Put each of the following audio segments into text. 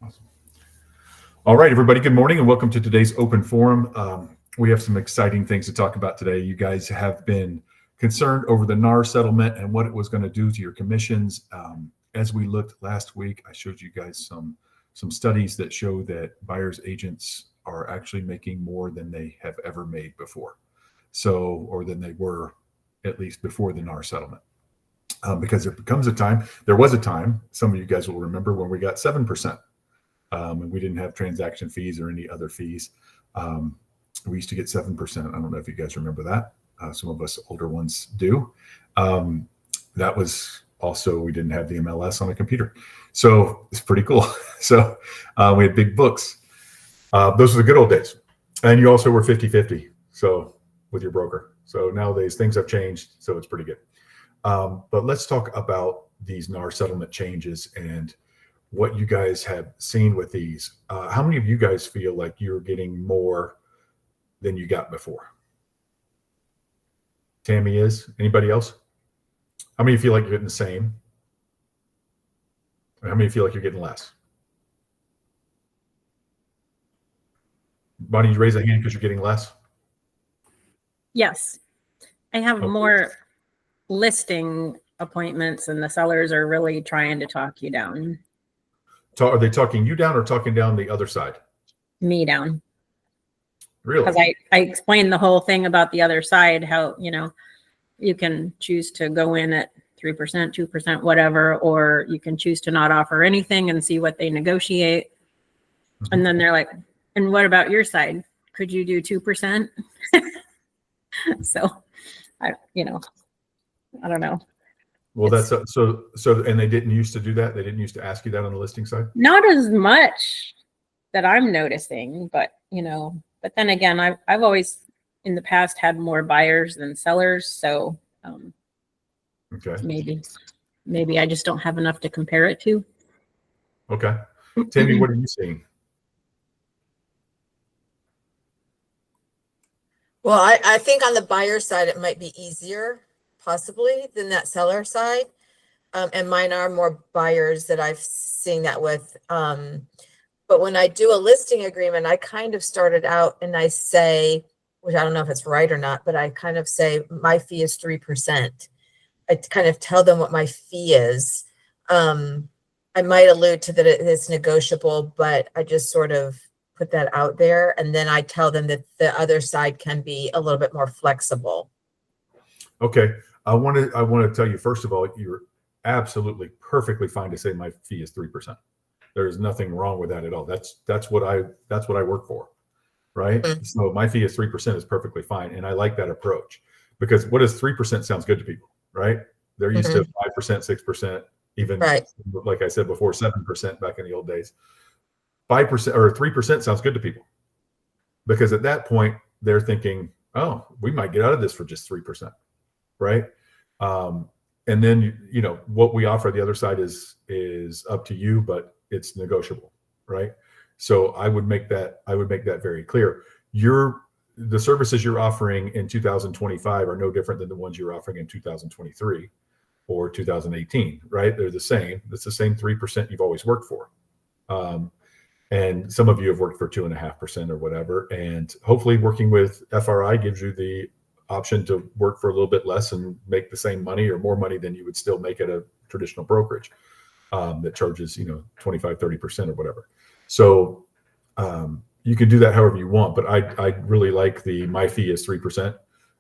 Awesome. All right, everybody, good morning and welcome to today's open forum. We have some exciting things to talk about today. You guys have been concerned over the NAR settlement and what it was going to do to your commissions. As we looked last week, I showed you guys some studies that show that buyers agents are actually making more than they have ever made before. Or than they were at least before the NAR settlement. Because there was a time, some of you guys will remember when we got 7%. And we didn't have transaction fees or any other fees. We used to get 7%. I don't know if you guys remember that. Some of us older ones do. That was also, we didn't have the MLS on a computer. So it's pretty cool. So we had big books. Those were the good old days. And you also were 50-50. So with your broker. So nowadays things have changed. So it's pretty good. But let's talk about these NAR settlement changes and what you guys have seen with these. How many of you guys feel like you're getting more than you got before? Tammy is. Anybody else? How many feel like you're getting the same? Or how many feel like you're getting less? Bonnie, you raise a hand because you're getting less? Yes. I have more listing appointments and the sellers are really trying to talk you down. Are they talking you down or talking down the other side? Me down. Really? Because I explained the whole thing about the other side, how, you can choose to go in at 3%, 2%, whatever, or you can choose to not offer anything and see what they negotiate. Mm-hmm. And then they're like, and what about your side? Could you do 2%? So, I don't know. Well, that's so, and they didn't used to do that. They didn't used to ask you that on the listing side. Not as much that I'm noticing, but but then again, I've always in the past had more buyers than sellers, so okay, maybe I just don't have enough to compare it to. Okay, Tammy, what are you seeing? Well, I think on the buyer side, it might be easier possibly than that seller side. And mine are more buyers that I've seen that with. But when I do a listing agreement, I kind of started out and I say, which I don't know if it's right or not, but I kind of say my fee is 3%. I kind of tell them what my fee is. I might allude to that it's negotiable, but I just sort of put that out there. And then I tell them that the other side can be a little bit more flexible. Okay. I want to tell you, first of all, you're absolutely perfectly fine to say my fee is 3%. There is nothing wrong with that at all. That's what I work for, right? Mm-hmm. So my fee is 3% is perfectly fine, and I like that approach because what is 3% sounds good to people, right? They're used to 5%, 6%, even like I said before, 7% back in the old days. 5% or 3% sounds good to people because at that point they're thinking, oh, we might get out of this for just 3%. Right. And then, what we offer the other side is up to you, but it's negotiable. Right. So I would make that very clear. The services you're offering in 2025 are no different than the ones you're offering in 2023 or 2018. Right. They're the same. It's the same 3% you've always worked for. And some of you have worked for 2.5% or whatever. And hopefully working with FRI gives you the option to work for a little bit less and make the same money or more money than you would still make at a traditional brokerage that charges 25, 30% or whatever. So you can do that however you want, but I really like my fee is 3%,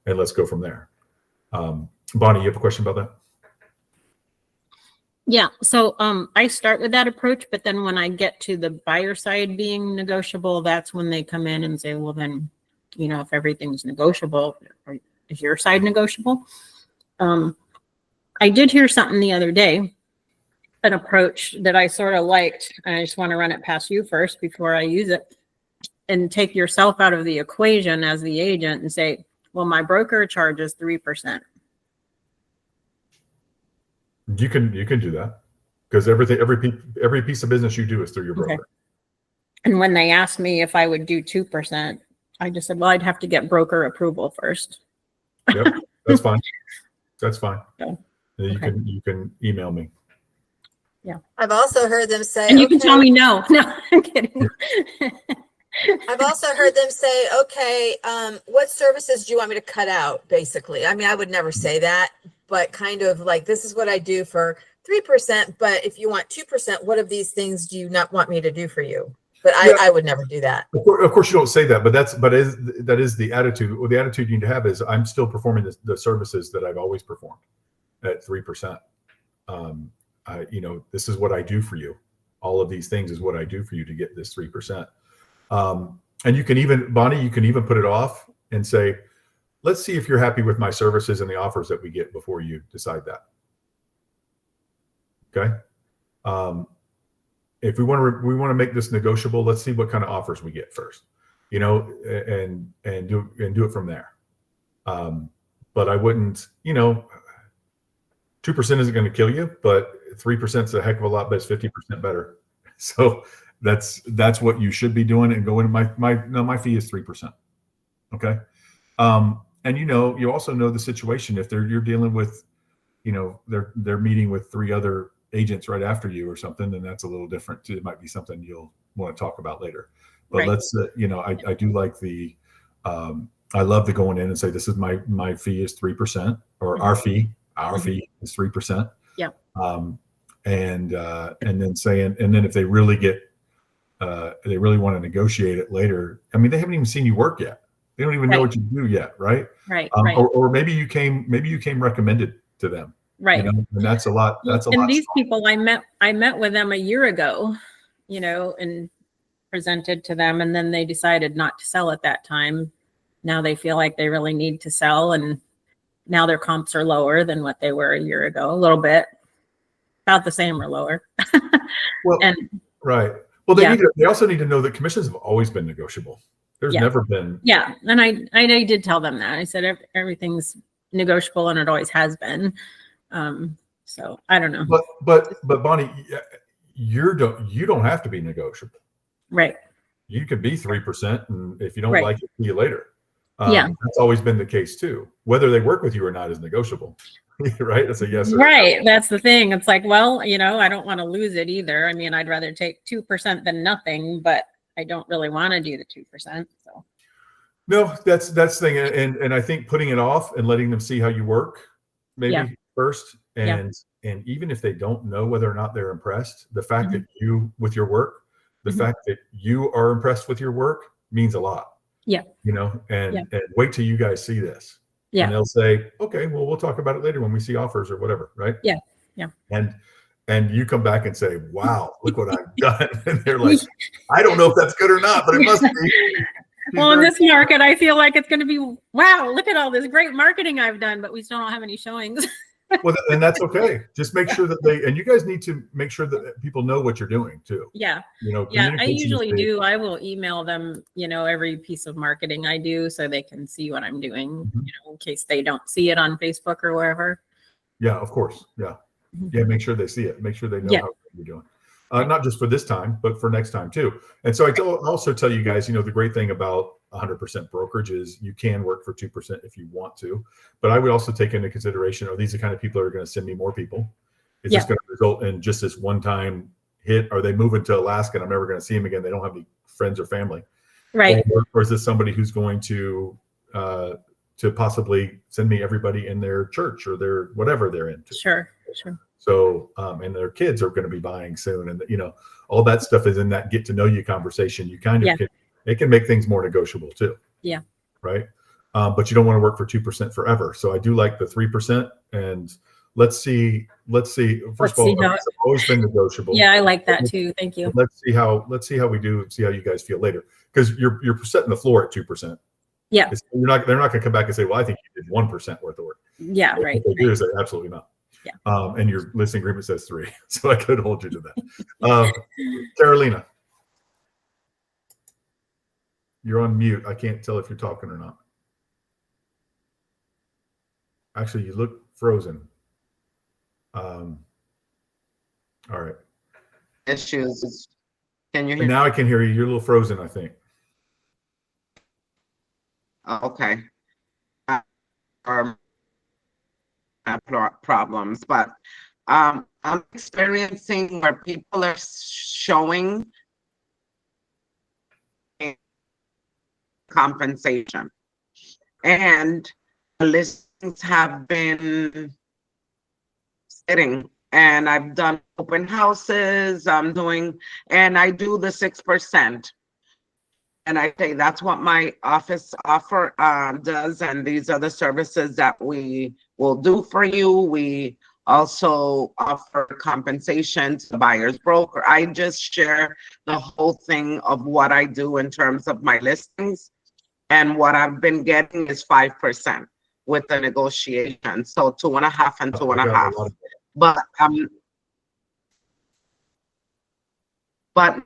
and let's go from there. Bonnie, you have a question about that? Yeah, so I start with that approach, but then when I get to the buyer side being negotiable, that's when they come in and say, well, then if everything's negotiable, is your side negotiable? I did hear something the other day, an approach that I sort of liked, and I just want to run it past you first before I use it, and take yourself out of the equation as the agent and say, well, my broker charges 3%. You can do that because every piece of business you do is through your broker. Okay. And when they asked me if I would do 2%, I just said, well, I'd have to get broker approval first. Yep, that's fine. That's fine. So, you can email me. I've also heard them say, And you can okay, tell me no. No, I'm kidding. I've also heard them say, okay, what services do you want me to cut out? Basically, I mean, I would never say that, but kind of like, this is what I do for 3%. But if you want 2%, what of these things do you not want me to do for you? But Yeah. I would never do that. Of course, you don't say that, but that is the attitude. Well, the attitude you need to have is, I'm still performing the services that I've always performed at 3%. This is what I do for you. All of these things is what I do for you to get this 3%. And you can even, Bonnie, you can even put it off and say, let's see if you're happy with my services and the offers that we get before you decide that. Okay. If we want to make this negotiable, let's see what kind of offers we get first, and do it from there. But I wouldn't, 2% isn't going to kill you, but 3% is a heck of a lot, but it's 50% better. So that's what you should be doing, and go in. My fee is 3%. Okay. And you also know the situation. If you're dealing with, they're meeting with 3 other agents right after you or something, then that's a little different too. It might be something you'll want to talk about later. But Right. let's, I do like I love the going in and say, this is my fee is 3%, or our fee is 3%. Yeah. And then saying, and then if they really they really want to negotiate it later. I mean, they haven't even seen you work yet. They don't even know Right. what you do yet. Right. Right. Or maybe you came recommended to them. Right. And that's a lot. And these people, I met with them a year ago, and presented to them, and then they decided not to sell at that time. Now they feel like they really need to sell, and now their comps are lower than what they were a year ago, a little bit, about the same or lower. Well, and right. Well, Yeah. they also need to know that commissions have always been negotiable. There's Yeah. never been. yeah, and I did tell them that. I said everything's negotiable, and it always has been. So I don't know. But Bonnie, you don't have to be negotiable. Right. You can be 3%, and if you don't Right. like it, see you later. Yeah. That's always been the case too. Whether they work with you or not is negotiable. Right? That's a yes. Or Right. That's the thing. It's like, well, I don't want to lose it either. I mean, I'd rather take 2% than nothing, but I don't really want to do the 2%. So No, that's the thing. And I think putting it off and letting them see how you work maybe first. And even if they don't know whether or not they're impressed, the fact that with your work, the fact that you are impressed with your work means a lot. Yeah. And wait till you guys see this. Yeah. And they'll say, okay, well, we'll talk about it later when we see offers or whatever. Right. Yeah. Yeah. And you come back and say, wow, look what I've done. And they're like, I don't know if that's good or not, but it must be. Well, in this market, I feel like it's going to be, wow, look at all this great marketing I've done, but we still don't have any showings. Well, and that's okay. Just make sure that and you guys need to make sure that people know what you're doing too. Yeah. Yeah. I communication is usually big. do. I will email them, every piece of marketing I do so they can see what I'm doing, in case they don't see it on Facebook or wherever. Yeah, of course. Yeah. Yeah. Make sure they see it. Make sure they know how you're doing. Not just for this time, but for next time too. And so I also tell you guys, the great thing about 100% brokerage is you can work for 2% if you want to, but I would also take into consideration, are these the kind of people that are going to send me more people? Is this going to result in just this one-time hit? Are they moving to Alaska and I'm never going to see them again? They don't have any friends or family. Right. Or is this somebody who's going to possibly send me everybody in their church or their whatever they're into? Sure. So, and their kids are going to be buying soon. And, all that stuff is in that get to know you conversation. You kind of it can make things more negotiable too. Yeah. Right. But you don't want to work for 2% forever. So I do like the 3%, and let's see. First of all, it's always been negotiable. Yeah. I like that too. Thank you. Let's see how we do, see how you guys feel later. Because you're setting the floor at 2%. Yeah. They're not going to come back and say, well, I think you did 1% worth of work. Yeah. Right. What they do is say, absolutely not. Yeah. And your listing agreement says 3, so I could hold you to that. Carolina, you're on mute. I can't tell if you're talking or not. Actually, you look frozen. All right. Issues. Can you hear? And now I can hear you. You're a little frozen, I think. Okay. Problems, but I'm experiencing where people are showing compensation, and the listings have been sitting, and I've done open houses, and I do the 6%. And I say that's what my office does, and these are the services that we will do for you. We also offer compensation to the buyer's broker. I just share the whole thing of what I do in terms of my listings, and what I've been getting is 5% with the negotiation. So 2.5 and 2.5. But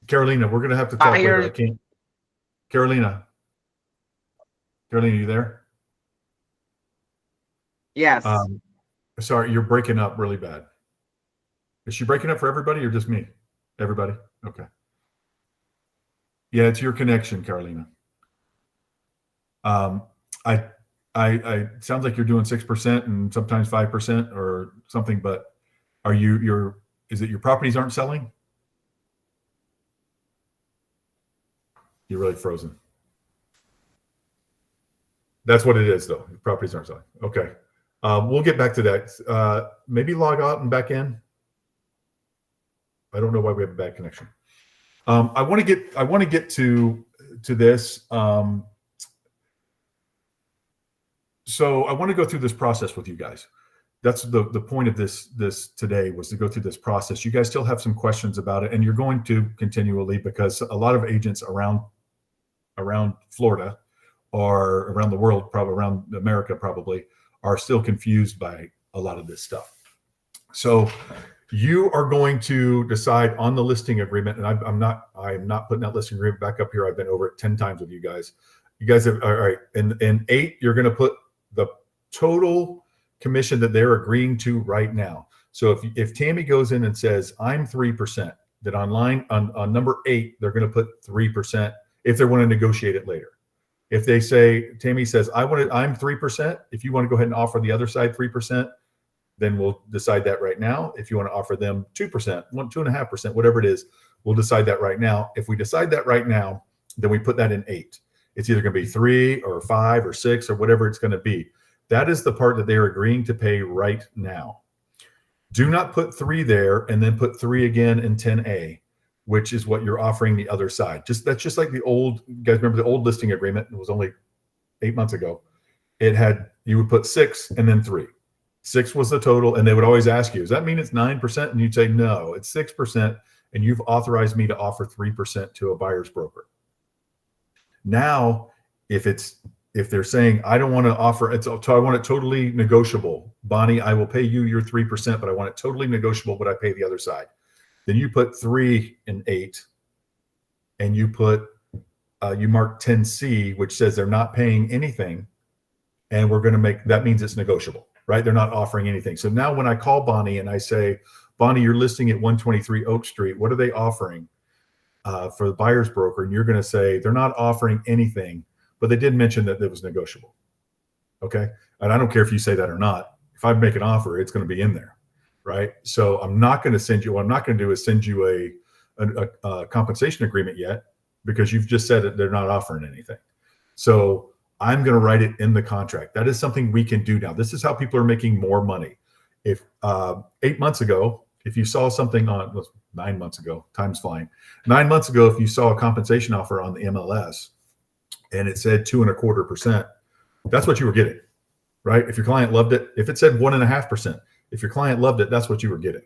Carolina, we're going to have to talk later. I Buyer- can't. Carolina, you there? yes, Sorry, you're breaking up really bad. Is she breaking up for everybody or just me? Everybody? Okay. Yeah, it's your connection, Carolina. I sounds like you're doing 6% and sometimes 5% or something, but is it your properties aren't selling? You're really frozen. That's what it is, though. The properties aren't selling. Okay. We'll get back to that. Maybe log out and back in. I don't know why we have a bad connection. I want to get to this. So I want to go through this process with you guys. That's the point of this today, was to go through this process. You guys still have some questions about it, and you're going to continually, because a lot of agents around Florida or around the world, probably around America, probably are still confused by a lot of this stuff. So you are going to decide on the listing agreement, and I'm not putting that listing agreement back up here. I've been over it 10 times with you guys. You guys have, all right. In 8, you're going to put the total commission that they're agreeing to right now. So if Tammy goes in and says, I'm 3%, then on number 8, they're going to put 3% if they want to negotiate it later. If they say, Tammy says, I'm 3%, if you want to go ahead and offer the other side 3%, then we'll decide that right now. If you want to offer them 2%, 2.5%, whatever it is, we'll decide that right now. If we decide that right now, then we put that in 8. It's either going to be 3 or 5 or 6 or whatever it's going to be. That is the part that they're agreeing to pay right now. Do not put 3 there and then put 3 again in 10A, which is what you're offering the other side. That's just like the old, you guys remember the old listing agreement? It was only 8 months ago. You would put 6 and then 3. 6 was the total, and they would always ask you, does that mean it's 9%? And you'd say, no, it's 6%, and you've authorized me to offer 3% to a buyer's broker. Now, if they're saying, I don't want to offer it, so I want it totally negotiable. Bonnie, I will pay you your 3%, but I want it totally negotiable, but I pay the other side. Then you put 3 and 8, and you mark 10C, which says they're not paying anything, and we're going to make, that means it's negotiable, right? They're not offering anything. So now when I call Bonnie and I say, Bonnie, you're listing at 123 Oak Street, what are they offering for the buyer's broker? And you're going to say, they're not offering anything, but they did mention that it was negotiable. Okay. And I don't care if you say that or not. If I make an offer, it's going to be in there. Right. So I'm not going to send you, what I'm not going to do is send you a compensation agreement yet, because you've just said that they're not offering anything. So I'm going to write it in the contract. That is something we can do now. This is how people are making more money. If 8 months ago, if you saw something on, 9 months ago, time's flying. 9 months ago, if you saw a compensation offer on the MLS and it said 2.25%, that's what you were getting, right? If your client loved it, if it said 1.5%, if your client loved it, that's what you were getting.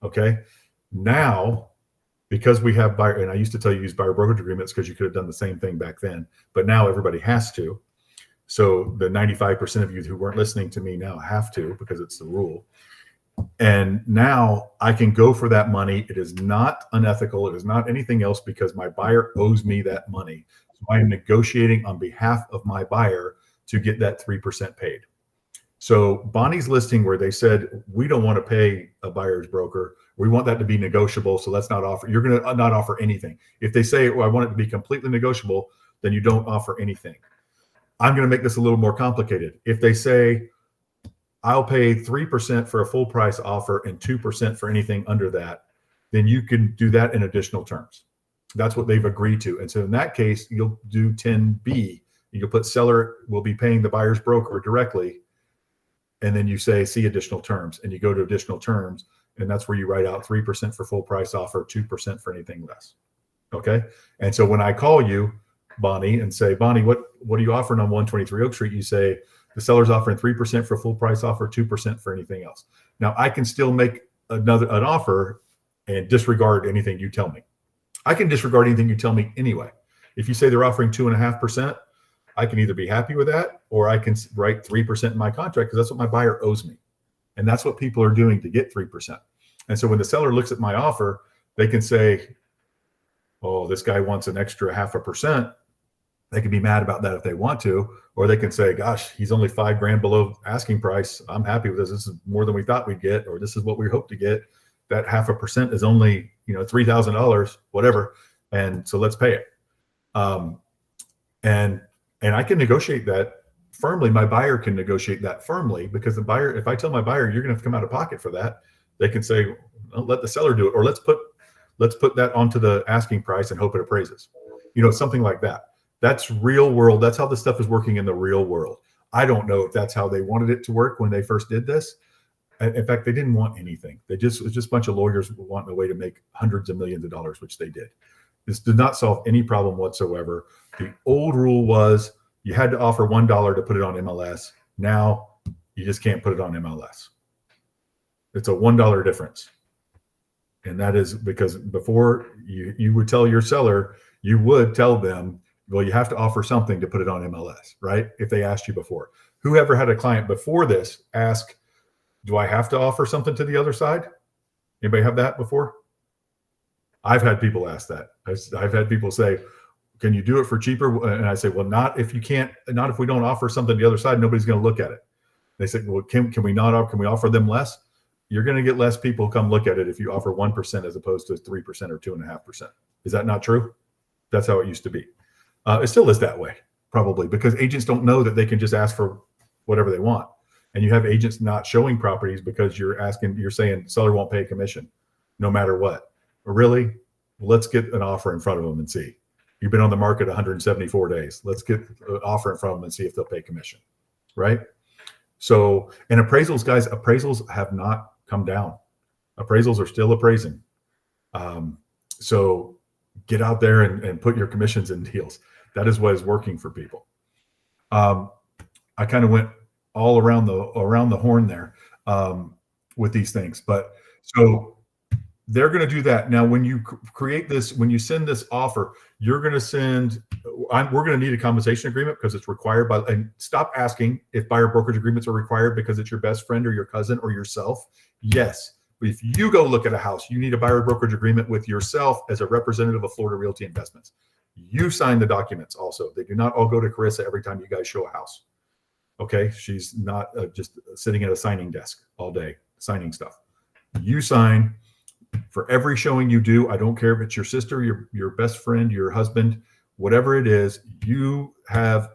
Okay. Now, because we have buyer, and I used to tell you use buyer brokerage agreements because you could have done the same thing back then, but now everybody has to. So the 95% of you who weren't listening to me now have to, because it's the rule. And now I can go for that money. It is not unethical. It is not anything else, because my buyer owes me that money. So I am negotiating on behalf of my buyer to get that 3% paid. So Bonnie's listing where they said, we don't want to pay a buyer's broker, we want that to be negotiable, so let's not offer, you're going to not offer anything. If they say, well, I want it to be completely negotiable, then you don't offer anything. I'm going to make this a little more complicated. If they say, I'll pay 3% for a full price offer and 2% for anything under that, then you can do that in additional terms. That's what they've agreed to. And so in that case, you'll do 10B. You'll put seller will be paying the buyer's broker directly. And then you say, see additional terms, and you go to additional terms. And that's where you write out 3% for full price offer, 2% for anything less. Okay. And so when I call you, Bonnie, and say, Bonnie, what are you offering on 123 Oak Street? You say, the seller's offering 3% for full price offer, 2% for anything else. Now I can still make an offer and disregard anything you tell me. I can disregard anything you tell me anyway. If you say they're offering 2.5%, I can either be happy with that, or I can write 3% in my contract because that's what my buyer owes me. And that's what people are doing to get 3%. And so when the seller looks at my offer, they can say, oh, this guy wants an extra 0.5%. They can be mad about that if they want to, or they can say, gosh, he's only $5,000 below asking price. I'm happy with this. This is more than we thought we'd get, or this is what we hope to get. That 0.5% is only, $3,000, whatever. And so let's pay it. And I can negotiate that firmly. My buyer can negotiate that firmly, because the buyer, if I tell my buyer, you're going to have to come out of pocket for that, they can say, well, let the seller do it, or let's put that onto the asking price and hope it appraises, something like that. That's real world. That's how this stuff is working in the real world. I don't know if that's how they wanted it to work when they first did this. In fact, they didn't want anything. It was just a bunch of lawyers wanting a way to make hundreds of millions of dollars, which they did. This did not solve any problem whatsoever. The old rule was you had to offer $1 to put it on MLS. Now you just can't put it on MLS. It's a $1 difference. And that is because before you would tell your seller, you would tell them, well, you have to offer something to put it on MLS, right? If they asked you before. Whoever had a client before this ask, do I have to offer something to the other side? Anybody have that before? I've had people ask that. I've had people say, can you do it for cheaper? And I say, well, not if we don't offer something to the other side, nobody's going to look at it. They say, well, can we offer them less? You're going to get less people come look at it if you offer 1% as opposed to 3% or 2.5%. Is that not true? That's how it used to be. It still is that way, probably, because agents don't know that they can just ask for whatever they want. And you have agents not showing properties because you're saying seller won't pay a commission no matter what. Really? Let's get an offer in front of them and see. You've been on the market 174 days. Let's get an offer in front of them and see if they'll pay commission, right? So, and appraisals have not come down. Appraisals are still appraising. So get out there and put your commissions in deals. That is what is working for people. I kind of went all around the horn there with these things, but so they're going to do that. Now, when you create this, when you send this offer, you're going to send, we're going to need a compensation agreement because it's required by, and stop asking if buyer brokerage agreements are required because it's your best friend or your cousin or yourself. Yes. But if you go look at a house, you need a buyer brokerage agreement with yourself as a representative of Florida Realty Investments. You sign the documents also. They do not all go to Carissa every time you guys show a house. Okay. She's not just sitting at a signing desk all day signing stuff. You sign for every showing you do. I don't care if it's your sister, your best friend, your husband, whatever it is, you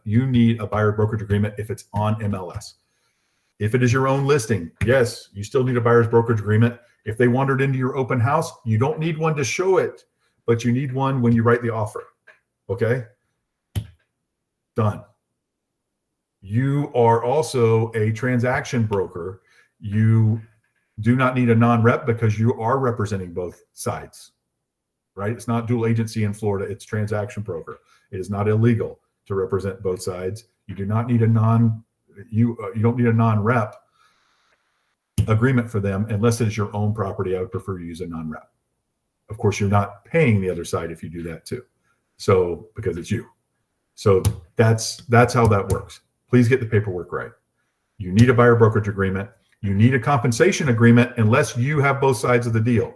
need a buyer brokerage agreement if it's on MLS. If it is your own listing, yes, you still need a buyer's brokerage agreement. If they wandered into your open house, you don't need one to show it, but you need one when you write the offer. Okay? Done. You are also a transaction broker. You do not need a non-rep because you are representing both sides, right? It's not dual agency in Florida. It's transaction broker. It is not illegal to represent both sides. You do not need you don't need a non-rep agreement for them unless it is your own property. I would prefer you use a non-rep. Of course, you're not paying the other side if you do that too. So, because it's you. So that's how that works. Please get the paperwork right. You need a buyer brokerage agreement. You need a compensation agreement unless you have both sides of the deal.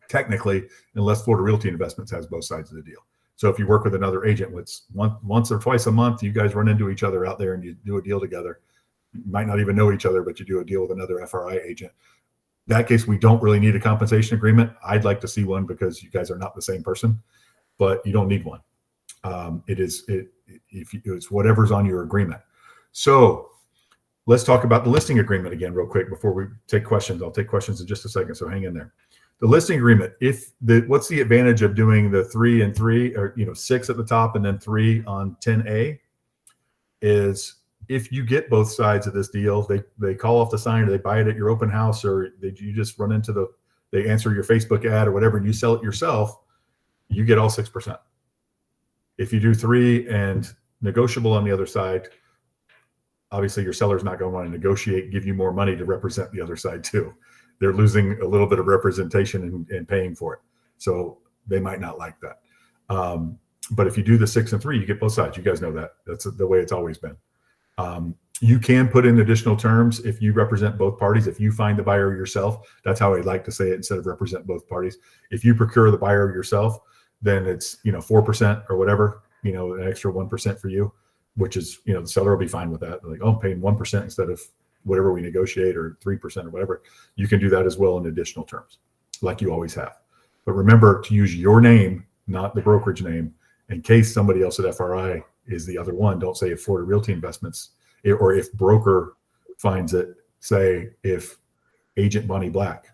Technically, unless Florida Realty Investments has both sides of the deal. So if you work with another agent, once or twice a month, you guys run into each other out there and you do a deal together. You might not even know each other, but you do a deal with another FRI agent. In that case, we don't really need a compensation agreement. I'd like to see one because you guys are not the same person, but you don't need one. It's whatever's on your agreement. So let's talk about the listing agreement again real quick before we take questions. I'll take questions in just a second, so hang in there. The listing agreement, what's the advantage of doing the 3 and 3, or 6 at the top and then 3 on 10A, is if you get both sides of this deal, they call off the sign, or they buy it at your open house, or you just run into they answer your Facebook ad or whatever, and you sell it yourself, you get all 6%. If you do 3 and negotiable on the other side, obviously your seller's not going to want to negotiate, give you more money to represent the other side too. They're losing a little bit of representation and paying for it. So they might not like that. But if you do the 6 and 3, you get both sides. You guys know that. That's the way it's always been. You can put in additional terms if you represent both parties. If you find the buyer yourself, that's how I'd like to say it instead of represent both parties. If you procure the buyer yourself, then it's 4% or whatever, an extra 1% for you, which is the seller will be fine with that. They're like, oh, I'm paying 1% instead of whatever we negotiate, or 3% or whatever. You can do that as well in additional terms, like you always have. But remember to use your name, not the brokerage name, in case somebody else at FRI is the other one. Don't say if Florida Realty Investments, or if broker finds it. Say if agent Bonnie Black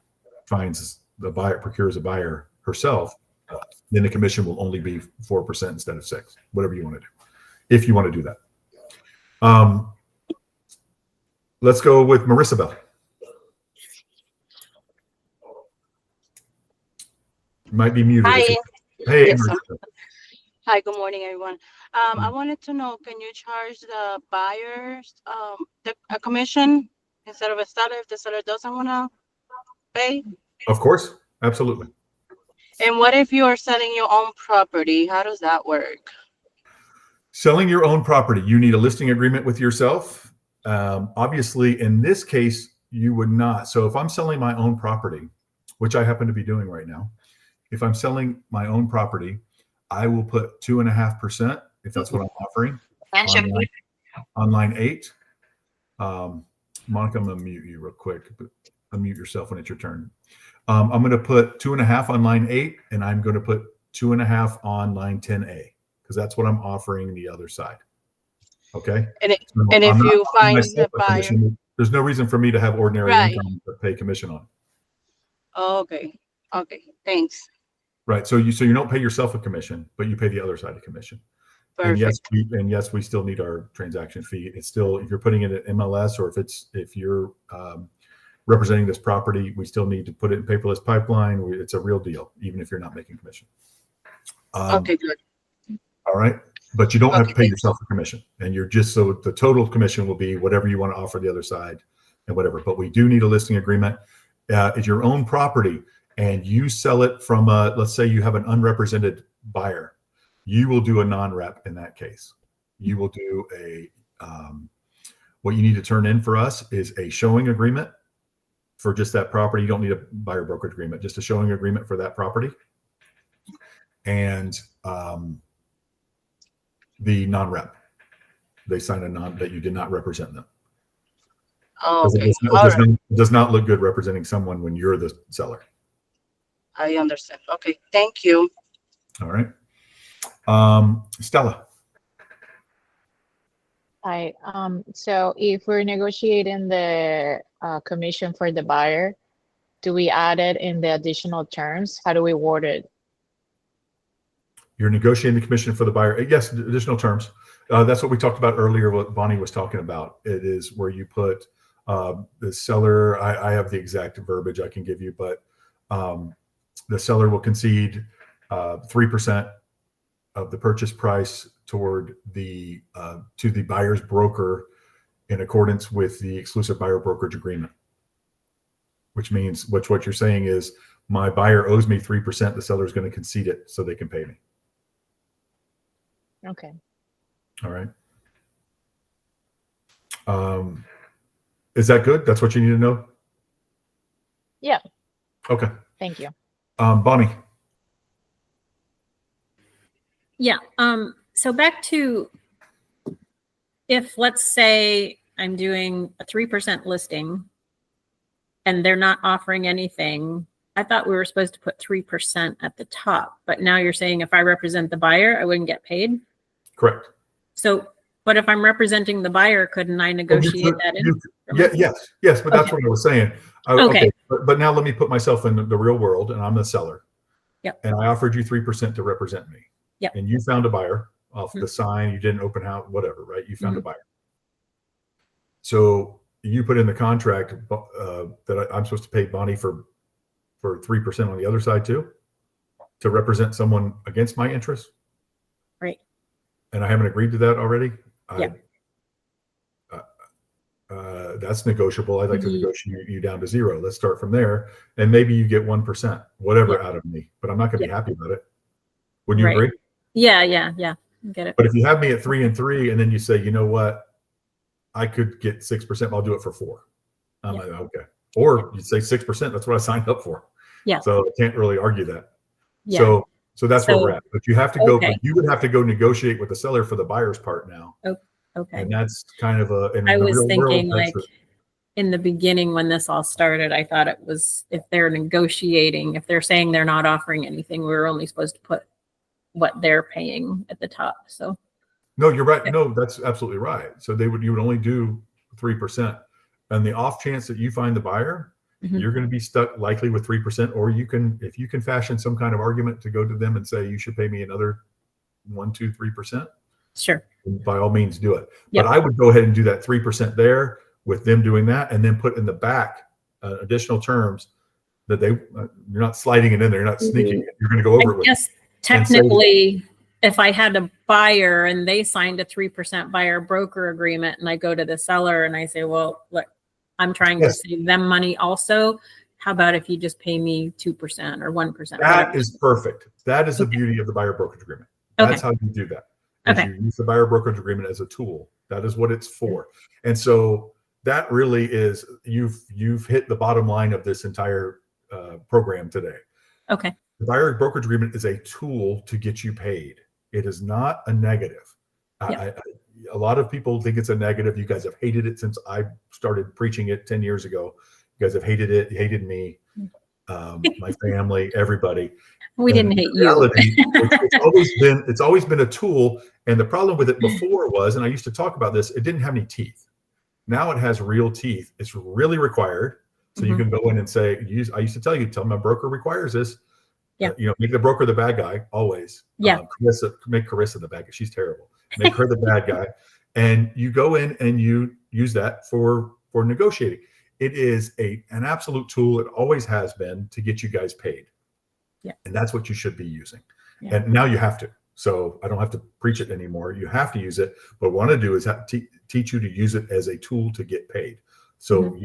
finds the buyer, procures a buyer herself, then the commission will only be 4% instead of 6%, whatever you want to do, if you want to do that. Let's go with Marissa Bell. You might be muted. Hi. Hey, Yes, Marissa. Hi, good morning, everyone. I wanted to know, can you charge the buyers a commission instead of a seller if the seller doesn't want to pay? Of course, absolutely. And what if you are selling your own property? How does that work? Selling your own property, you need a listing agreement with yourself. Obviously, in this case, you would not. So if I'm selling my own property, which I happen to be doing right now, if I'm selling my own property, I will put 2.5%, if that's what I'm offering, on line 8. Monica, I'm going to mute you real quick, but unmute yourself when it's your turn. I'm going to put 2.5 on line 8, and I'm going to put 2.5 on line 10A, because that's what I'm offering the other side. Okay. And So if I'm not you offering find myself the a buyer, commission. There's no reason for me to have ordinary Right. income to pay commission on. okay, thanks. Right. So you don't pay yourself a commission, but you pay the other side a commission. And Perfect. yes, we still need our transaction fee. It's still, if you're putting it at MLS, or if you're representing this property, we still need to put it in paperless pipeline. It's a real deal, even if you're not making commission. Okay, good. All right. But you don't have to Okay, pay thanks. yourself a commission, and so the total commission will be whatever you want to offer the other side and whatever. But we do need a listing agreement. It's your own property, and you sell it from let's say you have an unrepresented buyer. You will do a non-rep in that case. You will do what you need to turn in for us is a showing agreement for just that property. You don't need a buyer brokerage agreement, just a showing agreement for that property. And the non-rep, they sign that you did not represent them. Okay, It does not look good representing someone when you're the seller. I understand. Okay, thank you. All right. Stella. Hi. So if we're negotiating the commission for the buyer, do we add it in the additional terms? How do we word it? You're negotiating the commission for the buyer. Yes, additional terms. That's what we talked about earlier, what Bonnie was talking about. It is where you put the seller, I have the exact verbiage I can give you, but the seller will concede 3% of the purchase price toward to the buyer's broker in accordance with the exclusive buyer brokerage agreement. Which means what you're saying is my buyer owes me 3%, the seller is going to concede it so they can pay me. Okay. All right. Is that good? That's what you need to know? Yeah. Okay. Thank you. Bonnie. Yeah. So back to, if let's say I'm doing a 3% listing and they're not offering anything, I thought we were supposed to put 3% at the top, but now you're saying if I represent the buyer, I wouldn't get paid. Correct. So But if I'm representing the buyer, couldn't I negotiate that in? Yes, but that's Okay. what I was saying. Okay. But now let me put myself in the real world, and I'm the seller. Yep. And I offered you 3% to represent me. Yep. And you found a buyer off Mhm. the sign. You didn't open house, whatever, right? You found a Mhm. buyer. So you put in the contract that I'm supposed to pay Bonnie for 3% on the other side too, to represent someone against my interest. Right. And I haven't agreed to that already. Yeah. That's negotiable. I'd like to Ye- negotiate you down to 0. Let's start from there, and maybe you get 1%, whatever, Yeah. out of me. But I'm not going to be Yeah. happy about it. Would you Right. agree? Yeah. Get it. But if you have me at 3 and 3, and then you say, you know what, I could get 6%, I'll do it for 4. I'm Yeah. like, okay. Or you say 6%. That's what I signed up for. Yeah. So I can't really argue that. Yeah. So that's where we're So- at. But you have to go. Okay. But you would have to go negotiate with the seller for the buyer's part now, Okay. and that's kind of a. In I the was real thinking world, that's like in the beginning when this all started, I thought it was if they're negotiating, if they're saying they're not offering anything, we were only supposed to put what they're paying at the top. So No, you're right. No, that's absolutely right. So you would only do 3%. And the off chance that you find the buyer, Mhm. you're going to be stuck likely with 3%, or if you can fashion some kind of argument to go to them and say, you should pay me another 1, 2, 3%, sure. by all means do it. Yep. But I would go ahead and do that 3% there with them doing that, and then put in the back additional terms that you're not sliding it in there. You're not sneaking it. You're going to go over it I with. guess and say- technically, if I had a buyer and they signed a 3% buyer broker agreement and I go to the seller and I say, well, look, I'm trying Yes. to save them money also. How about if you just pay me 2% or 1%? That whatever. is perfect. That is the beauty of the buyer brokerage agreement. That's how you do that. Is Okay. You use the buyer brokerage agreement as a tool. That is what it's for. And so that really is you've hit the bottom line of this entire program today. Okay. The buyer brokerage agreement is a tool to get you paid. It is not a negative. A lot of people think it's a negative. You guys have hated it since I started preaching it 10 years ago. You guys have hated it. You hated me, my family, everybody. We And didn't hate in you. reality, it's always been a tool. And the problem with it before was, and I used to talk about this, it didn't have any teeth. Now it has real teeth. It's really required. So you Mhm. can go in and say, I used to tell my broker requires this. Yeah. Make the broker the bad guy always. Yeah. Make Carissa the bad guy. She's terrible. Make her the bad guy. And you go in and you use that for negotiating. It is an absolute tool. It always has been to get you guys paid. Yeah. And that's what you should be using. Yeah. And now you have to. So I don't have to preach it anymore. You have to use it. But what I want to do is teach you to use it as a tool to get paid. So Mhm.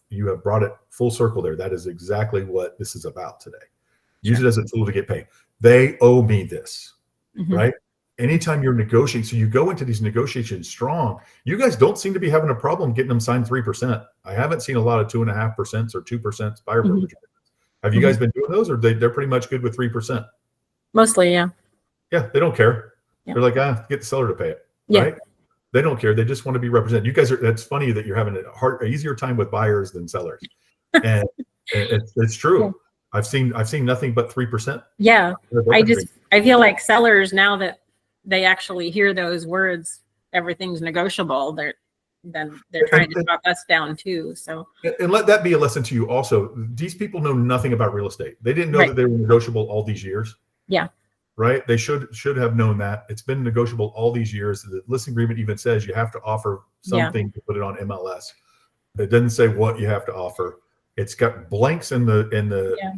you have brought it full circle there. That is exactly what this is about today. Use it as a tool to get paid. They owe me this, Mhm. right? Anytime you're negotiating, so you go into these negotiations strong. You guys don't seem to be having a problem getting them signed 3%. I haven't seen a lot of 2.5% or 2% buyer Mhm. brokerage agreements. Have you guys been doing those, or they're pretty much good with 3%? Mostly, yeah. Yeah, they don't care. Yeah. They're like, get the seller to pay it, Yeah. right? They don't care. They just want to be represented. You guys that's funny that you're having an easier time with buyers than sellers, and it's true. Yeah. I've seen nothing but 3%. Yeah. I feel like sellers, now that they actually hear those words, everything's negotiable, they're trying to talk us down too. So And let that be a lesson to you also. These people know nothing about real estate. They didn't know Right. that they were negotiable all these years. Yeah. Right? They should have known that. It's been negotiable all these years. The listing agreement even says you have to offer something to put it on MLS. It doesn't say what you have to offer. It's got blanks in the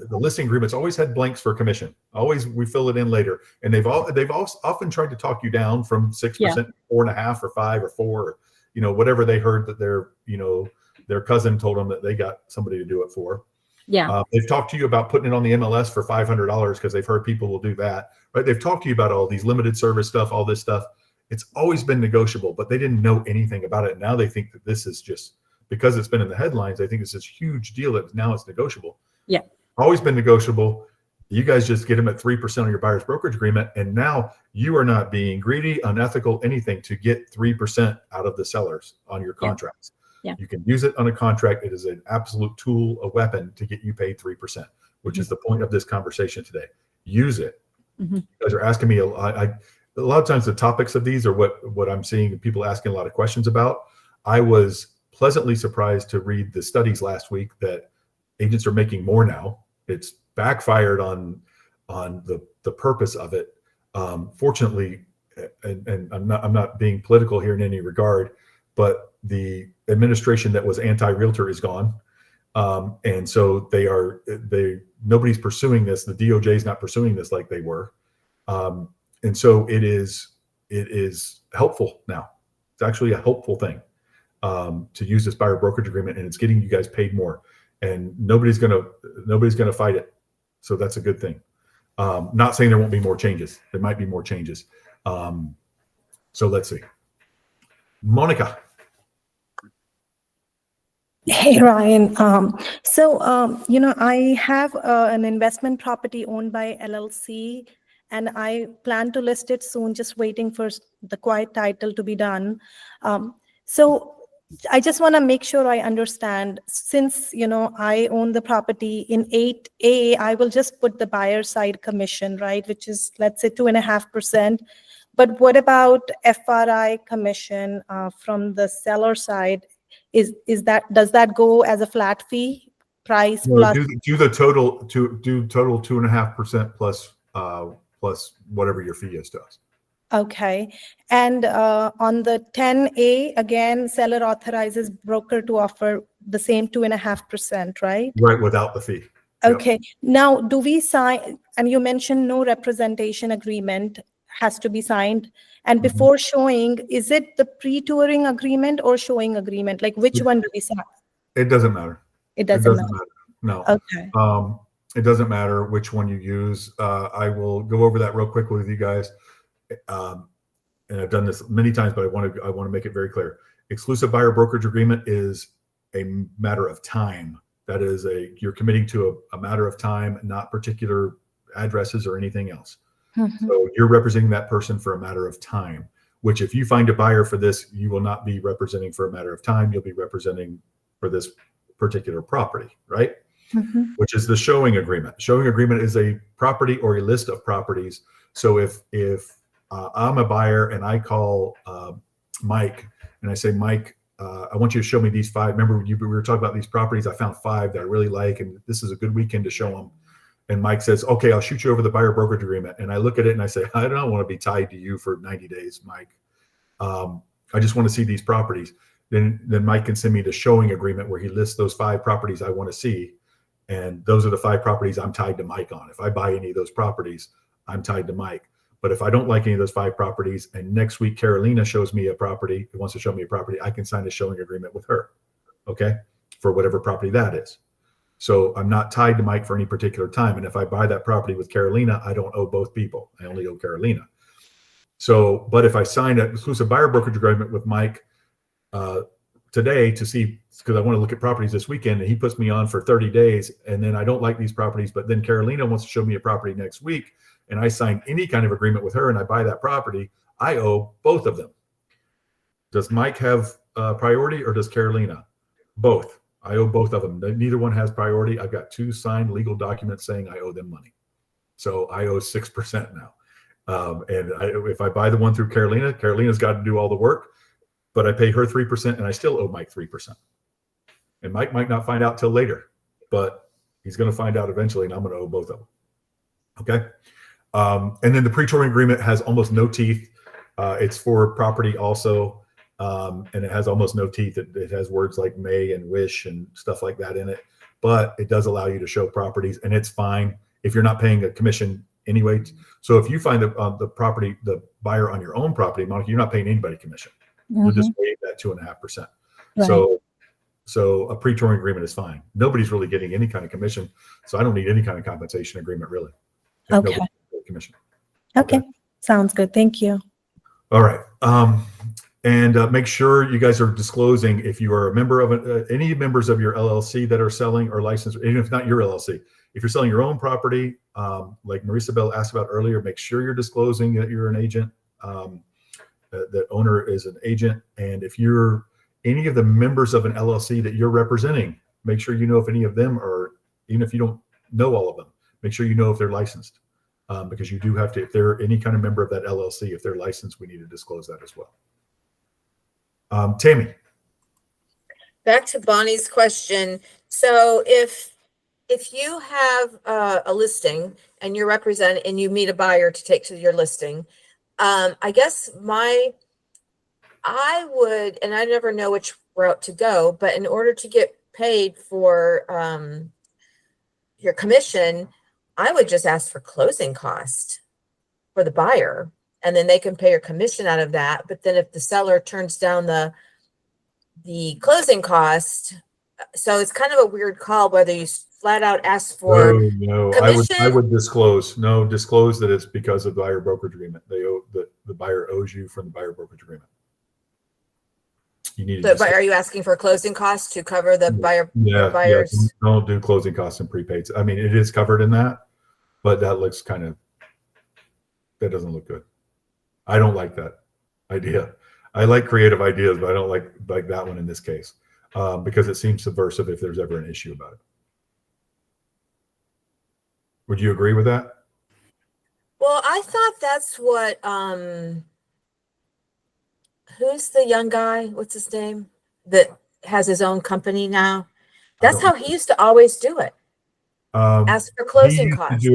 listing agreements. Always had blanks for commission. Always we fill it in later. And they've often tried to talk you down from 6%, 4.5 or 5 or 4, or, whatever they heard that their cousin told them that they got somebody to do it for. yeah. They've talked to you about putting it on the MLS for $500 because they've heard people will do that. Right? They've talked to you about all these limited service stuff, all this stuff. It's always been negotiable, but they didn't know anything about it. Now they think that this is just because it's been in the headlines. They think it's this huge deal that now it's negotiable. Yeah. Always been negotiable. You guys just get them at 3% on your buyer's brokerage agreement, and now you are not being greedy, unethical, anything to get 3% out of the sellers on your contracts. Yeah. You can use it on a contract. It is an absolute tool, a weapon to get you paid 3%, which is the point of this conversation today. Use it. Mhm. You guys are asking me, a lot of times the topics of these are what I'm seeing people asking a lot of questions about. I was pleasantly surprised to read the studies last week that agents are making more now. It's backfired on the purpose of it. Fortunately, and I'm not being political here in any regard, but the administration that was anti-realtor is gone. And so nobody's pursuing this. The DOJ is not pursuing this like they were. And so it is helpful now. It's actually a helpful thing to use this buyer brokerage agreement, and it's getting you guys paid more, and nobody's gonna fight it. So that's a good thing. Not saying there won't be more changes. There might be more changes. So let's see. Monica. Hey, Ryan. I have an investment property owned by LLC, and I plan to list it soon, just waiting for the quiet title to be done. So I just want to make sure I understand, since, I own the property in 8A, I will just put the buyer side commission, right? Which is, let's say, 2.5%. But what about FRI commission from the seller side? Does that go as a flat fee price plus? Do total 2.5% plus whatever your fee is to us. Okay. And on the 10A, again, seller authorizes broker to offer the same 2.5%, right? Right, without the fee. Yep. Okay. Now, do we sign, and you mentioned no representation agreement has to be signed. And before showing, is it the pre-touring agreement or showing agreement? Like, which one do we sign? It doesn't matter. It doesn't matter. No. Okay. It doesn't matter which one you use. I will go over that real quickly with you guys. And I've done this many times, but I want to make it very clear. Exclusive buyer brokerage agreement is a matter of time. That is you're committing to a matter of time, not particular addresses or anything else. Mm-hmm. So you're representing that person for a matter of time, which if you find a buyer for this, you will not be representing for a matter of time. You'll be representing for this particular property, right? Mm-hmm. Which is the showing agreement. Showing agreement is a property or a list of properties. So if I'm a buyer and I call Mike and I say, Mike, I want you to show me these 5. Remember, we were talking about these properties. I found 5 that I really like, and this is a good weekend to show them. And Mike says, okay, I'll shoot you over the buyer brokerage agreement. And I look at it and I say, I don't want to be tied to you for 90 days, Mike. I just want to see these properties. Then Mike can send me the showing agreement where he lists those 5 properties I want to see. And those are the 5 properties I'm tied to Mike on. If I buy any of those properties, I'm tied to Mike. But if I don't like any of those 5 properties, and next week Carolina shows me a property, wants to show me a property, I can sign a showing agreement with her, okay, for whatever property that is. So I'm not tied to Mike for any particular time. And if I buy that property with Carolina, I don't owe both people. I only owe Carolina. So, but if I sign an exclusive buyer brokerage agreement with Mike today to see, because I want to look at properties this weekend, and he puts me on for 30 days, and then I don't like these properties, but then Carolina wants to show me a property next week, and I sign any kind of agreement with her and I buy that property, I owe both of them. Does Mike have priority, or does Carolina? Both. I owe both of them. Neither one has priority. I've got 2 signed legal documents saying I owe them money. So I owe 6% now. If I buy the one through Carolina, Carolina's got to do all the work, but I pay her 3% and I still owe Mike 3%. And Mike might not find out till later, but he's going to find out eventually, and I'm going to owe both of them. Okay. And then the pre-touring agreement has almost no teeth. It's for property also. And it has almost no teeth. It has words like may and wish and stuff like that in it, but it does allow you to show properties, and it's fine if you're not paying a commission anyway. So if you find the buyer on your own property, Monica, you're not paying anybody commission. Mm-hmm. You'll just waive that 2.5%. Right. So a pre-touring agreement is fine. Nobody's really getting any kind of commission. So I don't need any kind of compensation agreement really. Okay. Commission. Okay. Sounds good. Thank you. All right. And make sure you guys are disclosing if you are a member of any members of your LLC that are selling or licensed, even if not your LLC. If you're selling your own property, like Marisa Bell asked about earlier, make sure you're disclosing that you're an agent, that owner is an agent. And if you're any of the members of an LLC that you're representing, make sure you know if any of them are, even if you don't know all of them, make sure you know if they're licensed. because you do have to, if they're any kind of member of that LLC, if they're licensed, we need to disclose that as well. Tammy. Back to Bonnie's question. So if you have a listing and you're representing and you meet a buyer to take to your listing, I guess I would, and I never know which route to go, but in order to get paid for your commission, I would just ask for closing cost for the buyer, and then they can pay your commission out of that. But then if the seller turns down the closing cost, so it's kind of a weird call whether you flat out ask for No, commission. I would disclose that it's because of the buyer brokerage agreement. They owe the buyer owes you from the buyer brokerage agreement. You need to. But are you asking for closing costs to cover the buyers? Yeah, don't do closing costs and prepaids. I mean, it is covered in that, but that doesn't look good. I don't like that idea. I like creative ideas, but I don't like that one in this case, because it seems subversive if there's ever an issue about it. Would you agree with that? Well, I thought that's what, who's the young guy? What's his name? That has his own company now. That's how he used to always do it. Ask for closing costs.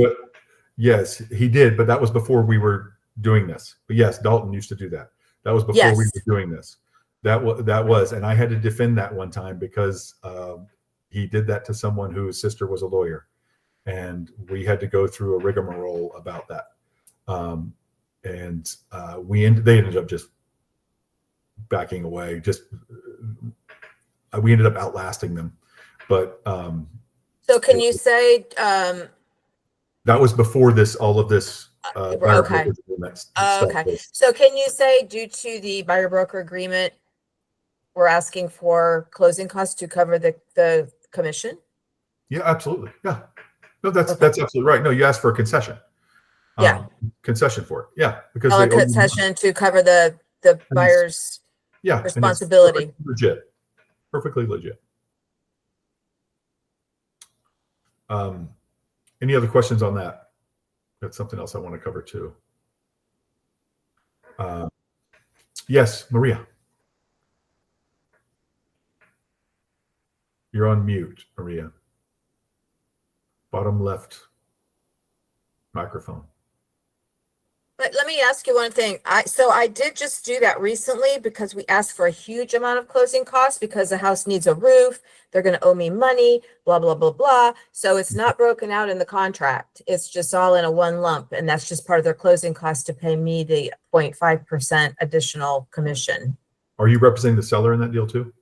Yes, he did, but that was before we were doing this. But yes, Dalton used to do that. That was before we were doing this. That was, and I had to defend that one time because he did that to someone whose sister was a lawyer, and we had to go through a rigmarole about that. They ended up just backing away. We ended up outlasting them, but so can you say that was before all of this. Okay. Okay. So can you say, due to the buyer broker agreement, we're asking for closing costs to cover the commission? Yeah, absolutely. Yeah. No, that's absolutely right. No, you asked for a concession. Yeah. Concession for it. Yeah. Because A concession to cover the buyer's responsibility. Perfectly legit. Any other questions on that? That's something else I want to cover too. Yes, Maria. You're on mute, Maria. Bottom left microphone. But let me ask you one thing. I did just do that recently because we asked for a huge amount of closing costs because the house needs a roof. They're going to owe me money, blah, blah, blah, blah. So it's not broken out in the contract. It's just all in a one lump. And that's just part of their closing costs to pay me the 0.5% additional commission. Are you representing the seller in that deal too?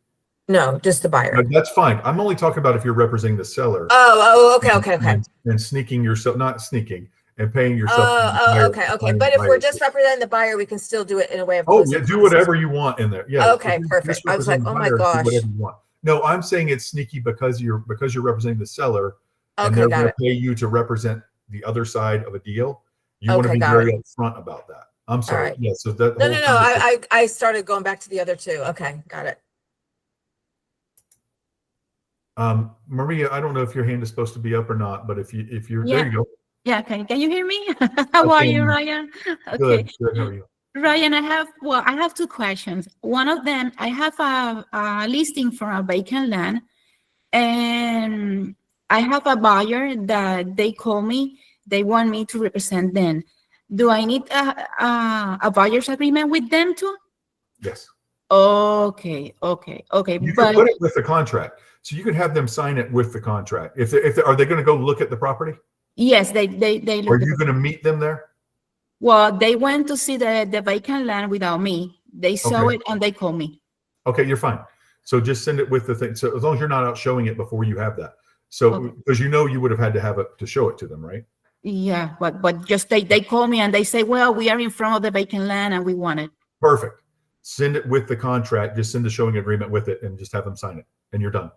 No, just the buyer. That's fine. I'm only talking about if you're representing the seller. Oh, okay. And sneaking yourself, not sneaking, and paying yourself. Okay. But if we're just representing the buyer, we can still do it in a way of. Oh, yeah, do whatever you want in there. Yeah. Okay, perfect. I was like, oh my gosh. Do whatever you want. No, I'm saying it's sneaky because you're representing the seller, and Okay, they're got going it. to pay you to represent the other side of a deal. You want to be very upfront about that. I'm sorry. right. Yeah. So that. No. I started going back to the other two. Okay, got it. Maria, I don't know if your hand is supposed to be up or not, but if you're Yeah. there, you go. Yeah, can you hear me? How are you, Ryan? Okay. Good. How are you? Ryan, I have two questions. One of them, I have a listing for a vacant land, and I have a buyer that they call me. They want me to represent them. Do I need a buyer's agreement with them too? Yes. Okay. You can put it with the contract, so you could have them sign it with the contract. If are they going to go look at the property? Yes, they Are you going to meet them there? Well, they went to see the vacant land without me. They saw Okay. it and they called me. Okay, you're fine. So just send it with the thing. So as long as you're not out showing it before you have that. So Okay. because you would have had to have it to show it to them, right? Yeah, but just they call me and they say, well, we are in front of the vacant land and we want it. Perfect. Send it with the contract. Just send the showing agreement with it and just have them sign it, and you're done.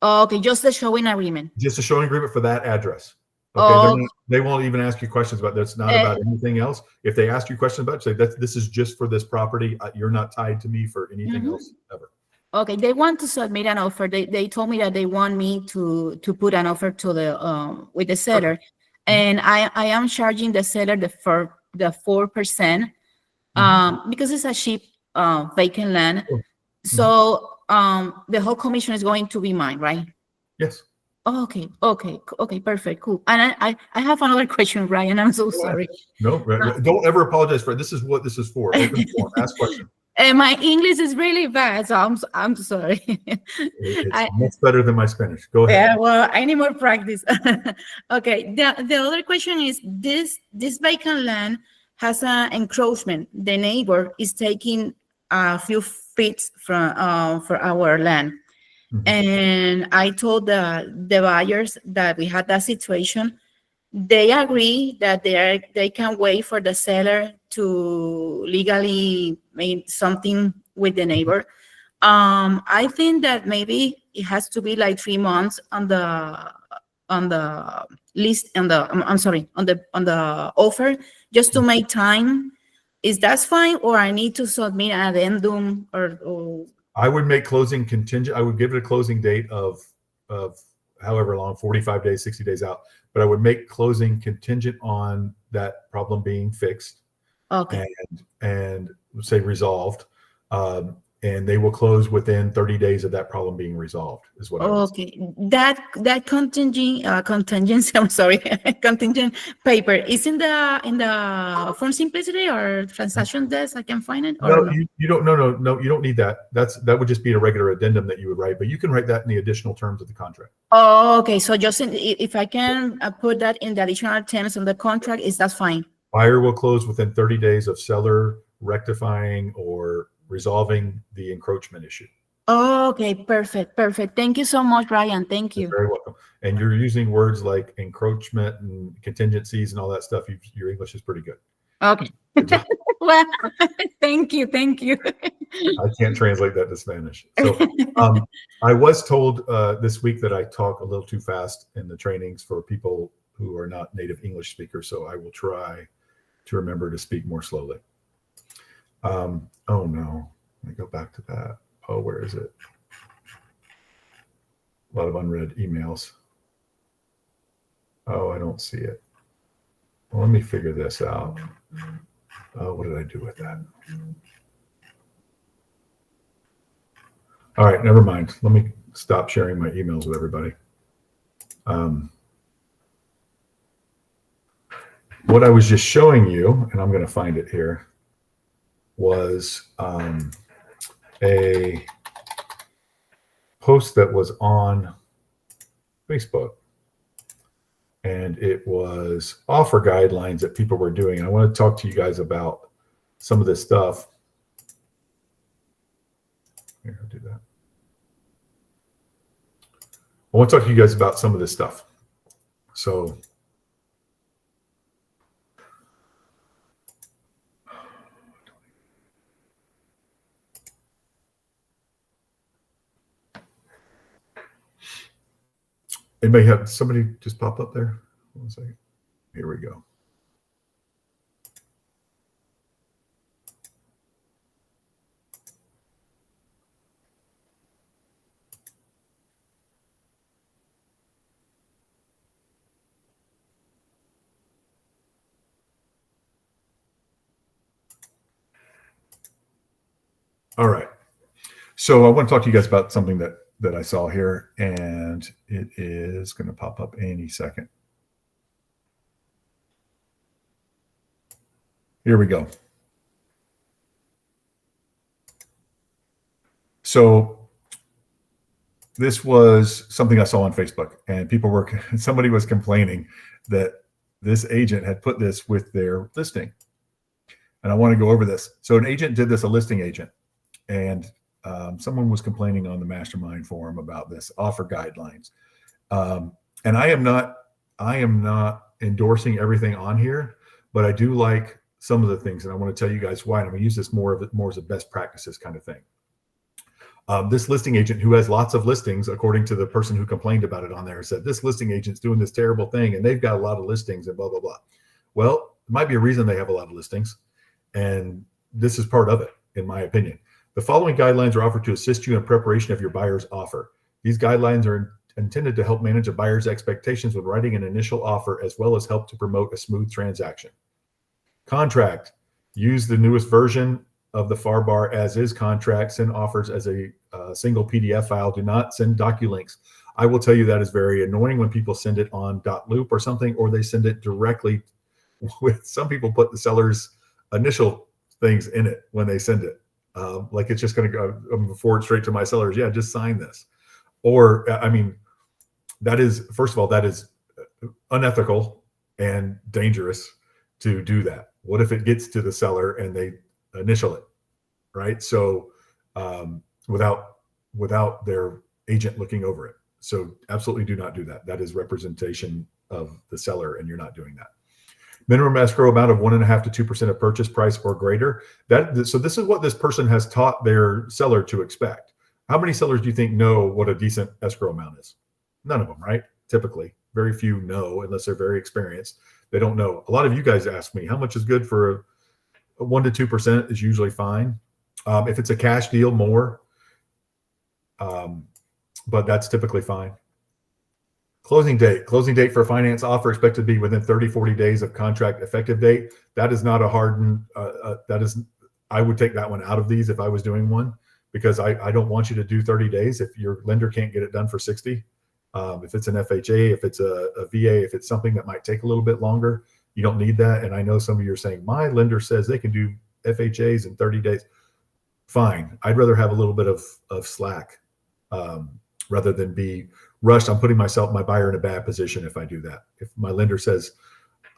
Okay, just the showing agreement. Just a showing agreement for that address. Oh. Okay, they won't even ask you questions about that's not about anything else. If they ask you questions about it, say that this is just for this property. You're not tied to me for anything Mhm. else ever. Okay, they want to submit an offer. They told me that they want me to put an offer to the with the seller, and I am charging the seller the 4%, because it's a cheap vacant land. Sure. So the whole commission is going to be mine, right? Yes. Oh, okay, perfect, cool. And I have another question, Ryan. I'm so sorry. No, don't ever apologize for it. This is what this is for. Open forum. Ask questions. And my English is really bad, so I'm sorry. It's much better than my Spanish. Go ahead. Yeah, well, I need more practice. Okay, the other question is this vacant land has an encroachment. The neighbor is taking a few feet from for our land. Mhm. And I told the buyers that we had that situation. They agree that they can wait for the seller to legally make something with the neighbor. I think that maybe it has to be like 3 months on the list, on the offer, just to make time. Is that fine, or I need to submit an addendum or I would make closing contingent. I would give it a closing date of however long, 45 days, 60 days out. But I would make closing contingent on that problem being fixed okay. and say resolved. And they will close within 30 days of that problem being resolved, is what I would say. Okay, that contingency, I'm sorry, contingent paper is in the Form Simplicity or Transaction Desk. I can find it. Or No, you don't. No, you don't need that. That would just be a regular addendum that you would write, but you can write that in the additional terms of the contract. Oh, okay. So just if I can put that in the additional terms on the contract, that's fine. Buyer will close within 30 days of seller rectifying or resolving the encroachment issue. Oh, okay, perfect. Thank you so much, Ryan. Thank you. You're very welcome. And you're using words like encroachment and contingencies and all that stuff. Your English is pretty good. Okay. Well, thank you. I can't translate that to Spanish. So I was told this week that I talk a little too fast in the trainings for people who are not native English speakers. So I will try to remember to speak more slowly. Oh no, let me go back to that. Oh, where is it? A lot of unread emails. Oh, I don't see it. Well, let me figure this out. Oh, what did I do with that? All right, never mind. Let me stop sharing my emails with everybody. What I was just showing you, and I'm going to find it here, was a post that was on Facebook. And it was offer guidelines that people were doing. I want to talk to you guys about some of this stuff. Here, I'll do that. I want to talk to you guys about some of this stuff. So anybody have somebody just pop up there? 1 second. Here we go. All right. So I want to talk to you guys about something that I saw here, and it is going to pop up any second. Here we go. So this was something I saw on Facebook, and somebody was complaining that this agent had put this with their listing. And I want to go over this. So an agent did this, a listing agent, and someone was complaining on the mastermind forum about this offer guidelines. And I am not endorsing everything on here, but I do like some of the things, and I want to tell you guys why. And I'm going to use this more as a best practices kind of thing. This listing agent, who has lots of listings, according to the person who complained about it on there, said this listing agent's doing this terrible thing and they've got a lot of listings and blah, blah, blah. Well, it might be a reason they have a lot of listings, and this is part of it, in my opinion. The following guidelines are offered to assist you in preparation of your buyer's offer. These guidelines are intended to help manage a buyer's expectations when writing an initial offer, as well as help to promote a smooth transaction. Contract. Use the newest version of the FAR as is contract. Send offers as a single PDF file. Do not send DocuLinks. I will tell you that is very annoying when people send it on .loop or something, or they send it directly with, some people put the seller's initial things in it when they send it. Like it's just going to go forward straight to my sellers. Yeah, just sign this. Or, I mean, that is, first of all, that is unethical and dangerous to do that. What if it gets to the seller and they initial it, right? So without their agent looking over it. So absolutely do not do that. That is representation of the seller, and you're not doing that. Minimum escrow amount of 1.5% to 2% of purchase price or greater. So this is what this person has taught their seller to expect. How many sellers do you think know what a decent escrow amount is? None of them, right? Typically, very few know unless they're very experienced. They don't know. A lot of you guys ask me, how much is good for a 1% to 2% is usually fine. If it's a cash deal, more. But that's typically fine. Closing date. Closing date for a finance offer expected to be within 30, 40 days of contract effective date. That is not a hardened, I would take that one out of these if I was doing one, because I don't want you to do 30 days if your lender can't get it done for 60. If it's an FHA, if it's a VA, if it's something that might take a little bit longer, you don't need that. And I know some of you are saying, my lender says they can do FHAs in 30 days. Fine. I'd rather have a little bit of slack rather than be rushed. I'm putting my buyer in a bad position if I do that. If my lender says,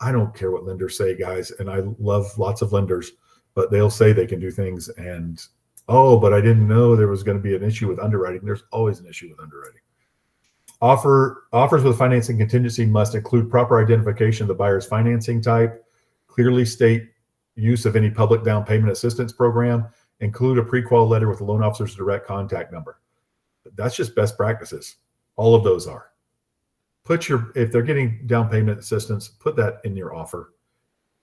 I don't care what lenders say, guys, and I love lots of lenders, but they'll say they can do things and, oh, but I didn't know there was going to be an issue with underwriting. There's always an issue with underwriting. Offers with financing contingency must include proper identification of the buyer's financing type, clearly state use of any public down payment assistance program, include a pre-qual letter with the loan officer's direct contact number. That's just best practices. All of those are. If they're getting down payment assistance, put that in your offer.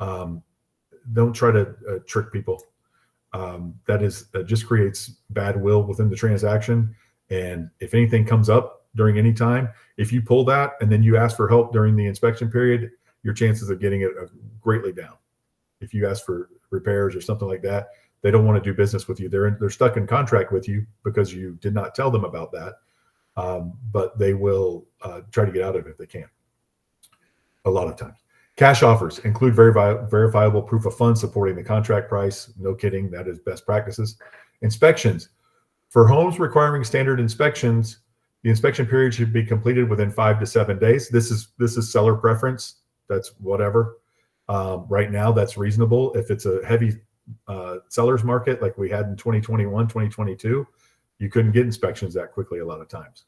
Don't try to trick people. That just creates bad will within the transaction. And if anything comes up during any time, if you pull that and then you ask for help during the inspection period, your chances of getting it are greatly down. If you ask for repairs or something like that, they don't want to do business with you. They're stuck in contract with you because you did not tell them about that. But they will try to get out of it if they can. A lot of times. Cash offers include verifiable proof of funds supporting the contract price. No kidding, that is best practices. Inspections. For homes requiring standard inspections, the inspection period should be completed within 5 to 7 days. This is seller preference. That's whatever. Right now, that's reasonable. If it's a heavy seller's market like we had in 2021, 2022, you couldn't get inspections that quickly a lot of times.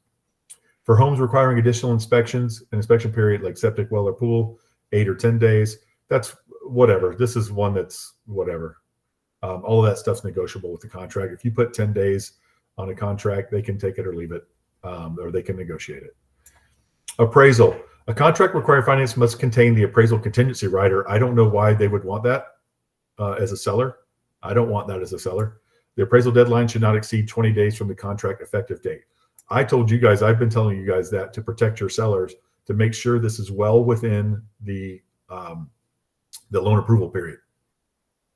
For homes requiring additional inspections, an inspection period like septic, well, or pool, 8 or 10 days, that's whatever. This is one that's whatever. All of that stuff's negotiable with the contract. If you put 10 days on a contract, they can take it or leave it, or they can negotiate it. Appraisal. A contract requiring finance must contain the appraisal contingency rider. I don't know why they would want that as a seller. I don't want that as a seller. The appraisal deadline should not exceed 20 days from the contract effective date. I told you guys, I've been telling you guys that to protect your sellers, to make sure this is well within the loan approval period.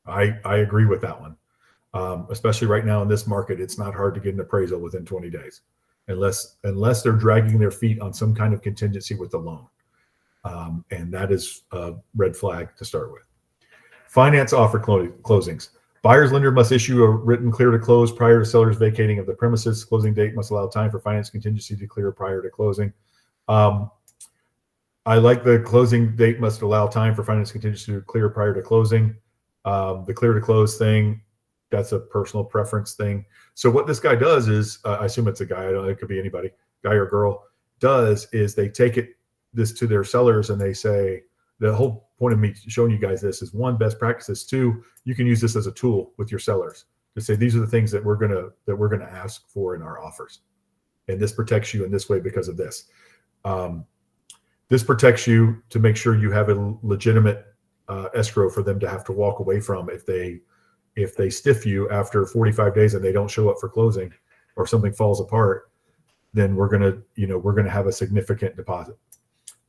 I agree with that one. Especially right now in this market, it's not hard to get an appraisal within 20 days, unless they're dragging their feet on some kind of contingency with the loan. And that is a red flag to start with. Finance offer closings. Buyer's lender must issue a written clear to close prior to seller's vacating of the premises. Closing date must allow time for finance contingency to clear prior to closing. I like the closing date must allow time for finance contingency to clear prior to closing. The clear to close thing, that's a personal preference thing. So what this guy does is, I assume it's a guy, I don't know, it could be anybody, guy or girl, does is they take this to their sellers and they say, the whole point of me showing you guys this is, one, best practices. Two, you can use this as a tool with your sellers to say, these are the things that we're gonna ask for in our offers, and this protects you in this way because of this. This protects you to make sure you have a legitimate escrow for them to have to walk away from if they stiff you after 45 days and they don't show up for closing or something falls apart. then we're gonna have a significant deposit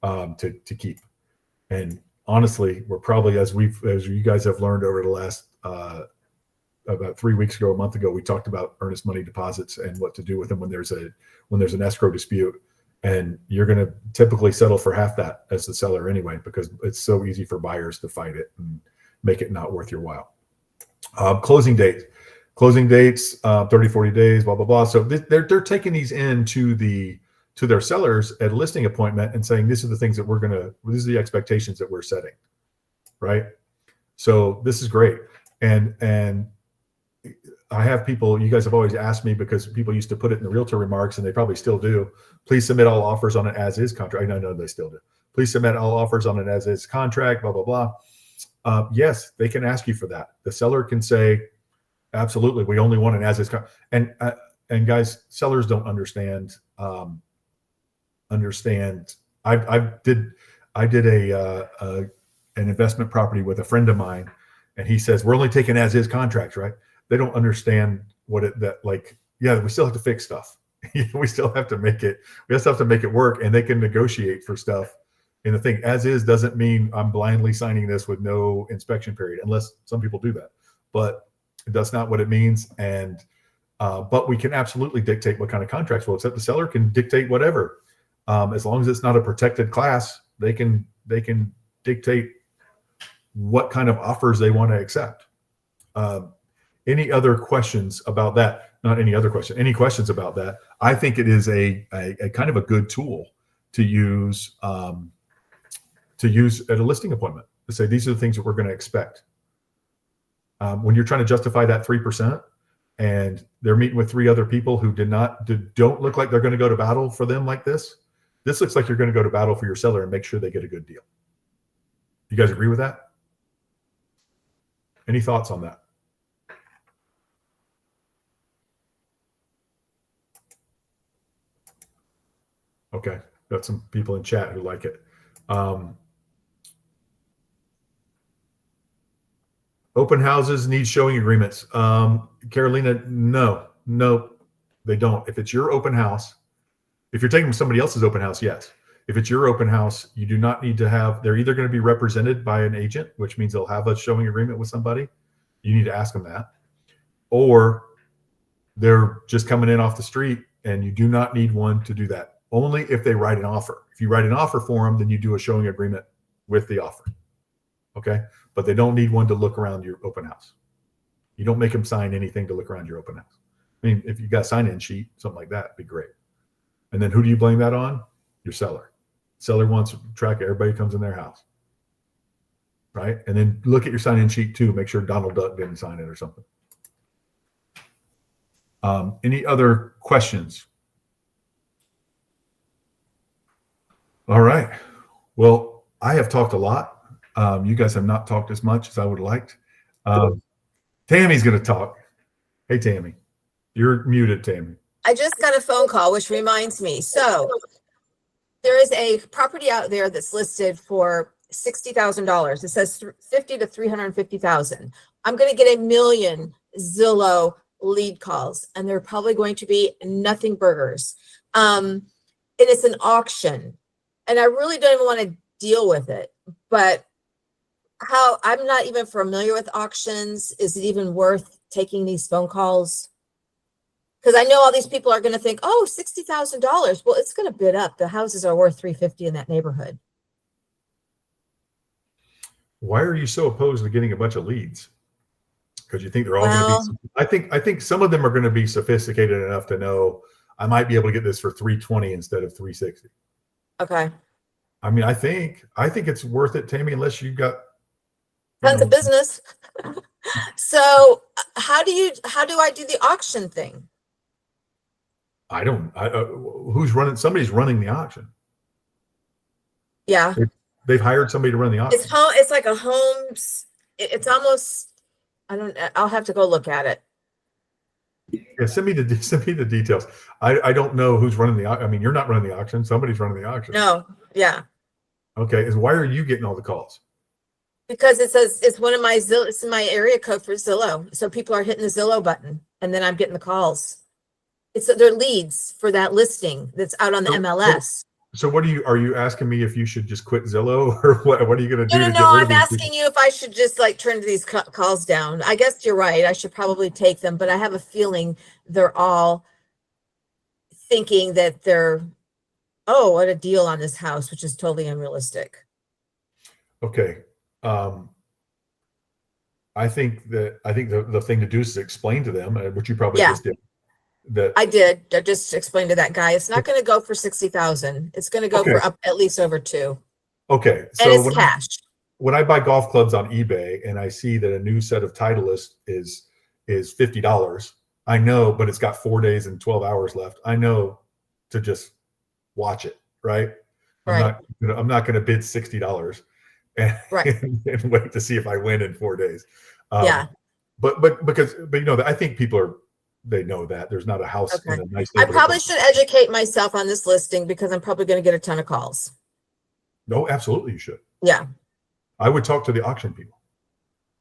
to keep. And honestly, we're probably, as you guys have learned over the last about 3 weeks ago, a month ago, we talked about earnest money deposits and what to do with them when there's an escrow dispute. And you're going to typically settle for half that as the seller anyway, because it's so easy for buyers to fight it and make it not worth your while. Closing dates, 30, 40 days, blah, blah, blah. So they're taking these in to their sellers at a listing appointment and saying, these are the things that these are the expectations that we're setting. Right. So this is great. And I have people, you guys have always asked me, because people used to put it in the realtor remarks, and they probably still do. Please submit all offers on an as-is contract. I know they still do. Please submit all offers on an as-is contract, blah, blah, blah. Yes, they can ask you for that. The seller can say, absolutely, we only want an as-is contract. And guys, sellers don't understand. I did an investment property with a friend of mine, and he says, we're only taking as-is contracts, right? They don't understand we still have to fix stuff. we still have to make it work, and they can negotiate for stuff. And the thing, as is doesn't mean I'm blindly signing this with no inspection period, unless some people do that, but that's not what it means. And, but we can absolutely dictate what kind of contracts we'll accept. The seller can dictate whatever, as long as it's not a protected class, they can dictate what kind of offers they want to accept. Any other questions about that? Not any other question. Any questions about that? I think it is a kind of a good tool to use at a listing appointment, to say these are the things that we're going to expect. When you're trying to justify that 3%, and they're meeting with 3 other people who don't look like they're going to go to battle for them like this. This looks like you're going to go to battle for your seller and make sure they get a good deal. You guys agree with that? Any thoughts on that? Okay, got some people in chat who like it. Open houses need showing agreements. Carolina, no, they don't. If it's your open house, if you're taking somebody else's open house, yes. If it's your open house, you do not need to have, they're either going to be represented by an agent, which means they'll have a showing agreement with somebody. You need to ask them that. Or they're just coming in off the street, and you do not need one to do that. Only if they write an offer. If you write an offer for them, then you do a showing agreement with the offer. Okay? But they don't need one to look around your open house. You don't make them sign anything to look around your open house. I mean, if you got a sign-in sheet, something like that, it'd be great. And then who do you blame that on? Your seller. Seller wants to track everybody who comes in their house. Right? And then look at your sign-in sheet too. Make sure Donald Duck didn't sign it or something. Any other questions? All right. Well, I have talked a lot. You guys have not talked as much as I would have liked. Tammy's going to talk. Hey, Tammy. You're muted, Tammy. I just got a phone call, which reminds me. So there is a property out there that's listed for $60,000. It says 50 to 350,000. I'm going to get 1 million Zillow lead calls, and they're probably going to be nothing burgers. And it's an auction, and I really don't even want to deal with it. But I'm not even familiar with auctions. Is it even worth taking these phone calls? Because I know all these people are going to think, oh, $60,000. Well, it's going to bid up. The houses are worth $350,000 in that neighborhood. Why are you so opposed to getting a bunch of leads? Because you think they're all going to be. I think some of them are going to be sophisticated enough to know I might be able to get this for $320 instead of $360. Okay. I mean, I think it's worth it, Tammy, unless you've got Tons of business. So how do I do the auction thing? Who's running? Somebody's running the auction. Yeah. They've hired somebody to run the auction. It's like a homes. It's almost, I'll have to go look at it. Yeah, send me the details. I don't know who's running the auction. I mean, you're not running the auction. Somebody's running the auction. No. Yeah. Okay. Why are you getting all the calls? Because it says it's one of my it's my area code for Zillow. So people are hitting the Zillow button, and then I'm getting the calls. they're leads for that listing that's out on the So- MLS. So what are you asking me if you should just quit Zillow, or what are you going to do? No, to no, get no, rid of I'm these people? asking you if I should just like turn these calls down. I guess you're right. I should probably take them, but I have a feeling they're all thinking that oh, what a deal on this house, which is totally unrealistic. Okay. I think the thing to do is to explain to them, which you probably Yeah. just did, that I did. I just explained to that guy, it's not going to go for 60,000. It's going to go for Okay. up at least over 2. okay. And So it's cash. when I buy golf clubs on eBay and I see that a new set of Titleist is $50, I know, but it's got 4 days and 12 hours left. I know to just watch it, right? Right. I'm not going to bid $60 and, Right. and wait to see if I win in 4 days. Yeah. But you know, I think people they know that there's not a house in Okay. a nice I neighborhood. probably should educate myself on this listing because I'm probably going to get a ton of calls. No, absolutely you should. Yeah. I would talk to the auction people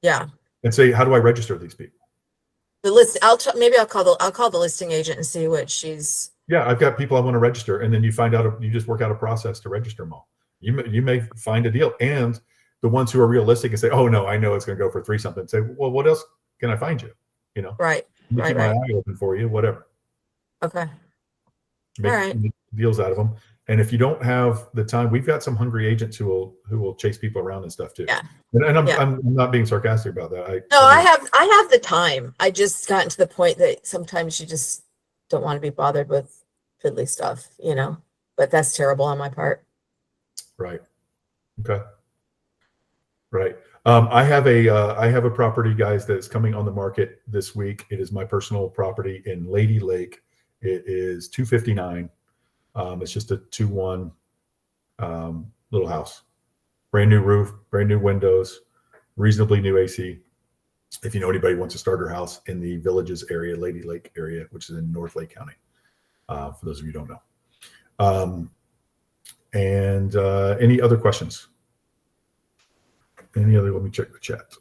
Yeah. and say, how do I register these people? The list, maybe I'll call the listing agent and see what she's. Yeah, I've got people I want to register, and then you find out, you just work out a process to register them all. You may find a deal, and the ones who are realistic and say, oh no, I know it's going to go for 3 something. Say, well, what else can I find you? You know, Right. let me Right, keep my eye open for you, whatever. Okay. Make, All right. make deals out of them. And if you don't have the time, we've got some hungry agents who will chase people around and stuff too. Yeah. And I'm, Yeah. I'm not being sarcastic about that. No, I mean, I have the time. I just gotten to the point that sometimes you just don't want to be bothered with fiddly stuff, you know, but that's terrible on my part. Right. Okay. Right. I have a property, guys, that's coming on the market this week. It is my personal property in Lady Lake. It is 259. It's just a 2-1 little house, brand new roof, brand new windows, reasonably new AC. If you know anybody who wants a starter house in the Villages area, Lady Lake area, which is in North Lake County, for those of you who don't know. And any other questions? Let me check the chat.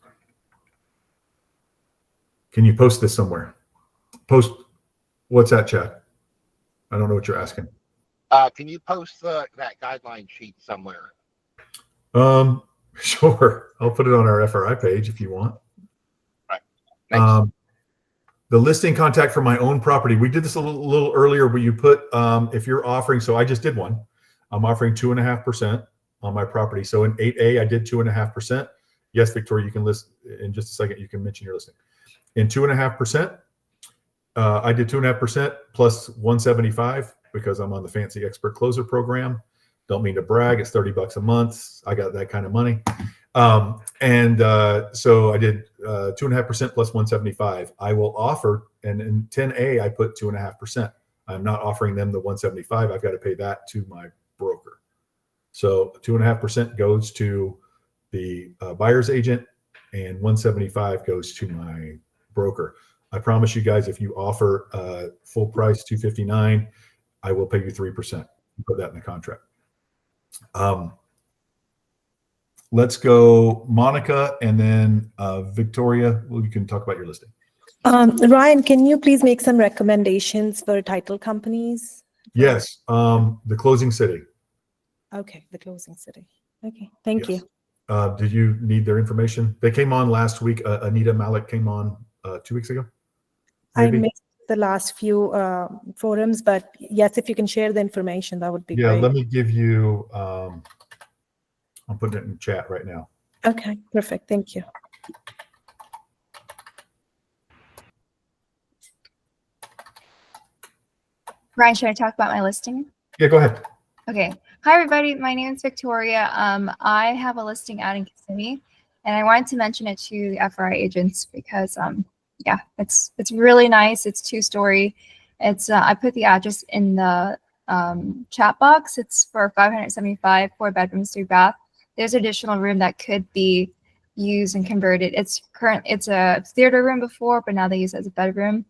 Can you post this somewhere? What's that, chat? I don't know what you're asking. Can you post that guideline sheet somewhere? Sure. I'll put it on our FRI page if you want. Right. Thanks. The listing contact for my own property. We did this a little earlier where you put, if you're offering, so I just did one. I'm offering 2.5% on my property. So in 8A, I did 2.5%. Yes, Victoria, you can list in just a second. You can mention your listing. In 2.5%, I did 2.5% plus 175 because I'm on the fancy expert closer program. Don't mean to brag. It's $30 a month. I got that kind of money. So I did 2.5% plus 175. I will offer, and in 10A, I put 2.5%. I'm not offering them the 175. I've got to pay that to my broker. So 2.5% goes to the buyer's agent, and 175 goes to my broker. I promise you guys, if you offer full price $259, I will pay you 3%. Put that in the contract. Let's go Monica and then Victoria. Well, you can talk about your listing. Ryan, can you please make some recommendations for title companies? Yes, the closing city. Okay, the closing city. Okay, thank Yes. you. Did you need their information? They came on last week. Anita Malik came on 2 weeks ago. I Maybe? missed the last few forums, but yes, if you can share the information, that would be Yeah, great. let me give you, I'm putting it in chat right now. Okay, perfect. Thank you. Ryan, should I talk about my listing? Yeah, go ahead. Okay. Hi, everybody. My name is Victoria. I have a listing out in Kissimmee, and I wanted to mention it to the FRI agents because, yeah, it's really nice. It's 2-story. It's I put the address in the chat box. It's for 575, 4 bedrooms, 3 bath. There's additional room that could be used and converted. It's a theater room before, but now they use it as a bedroom.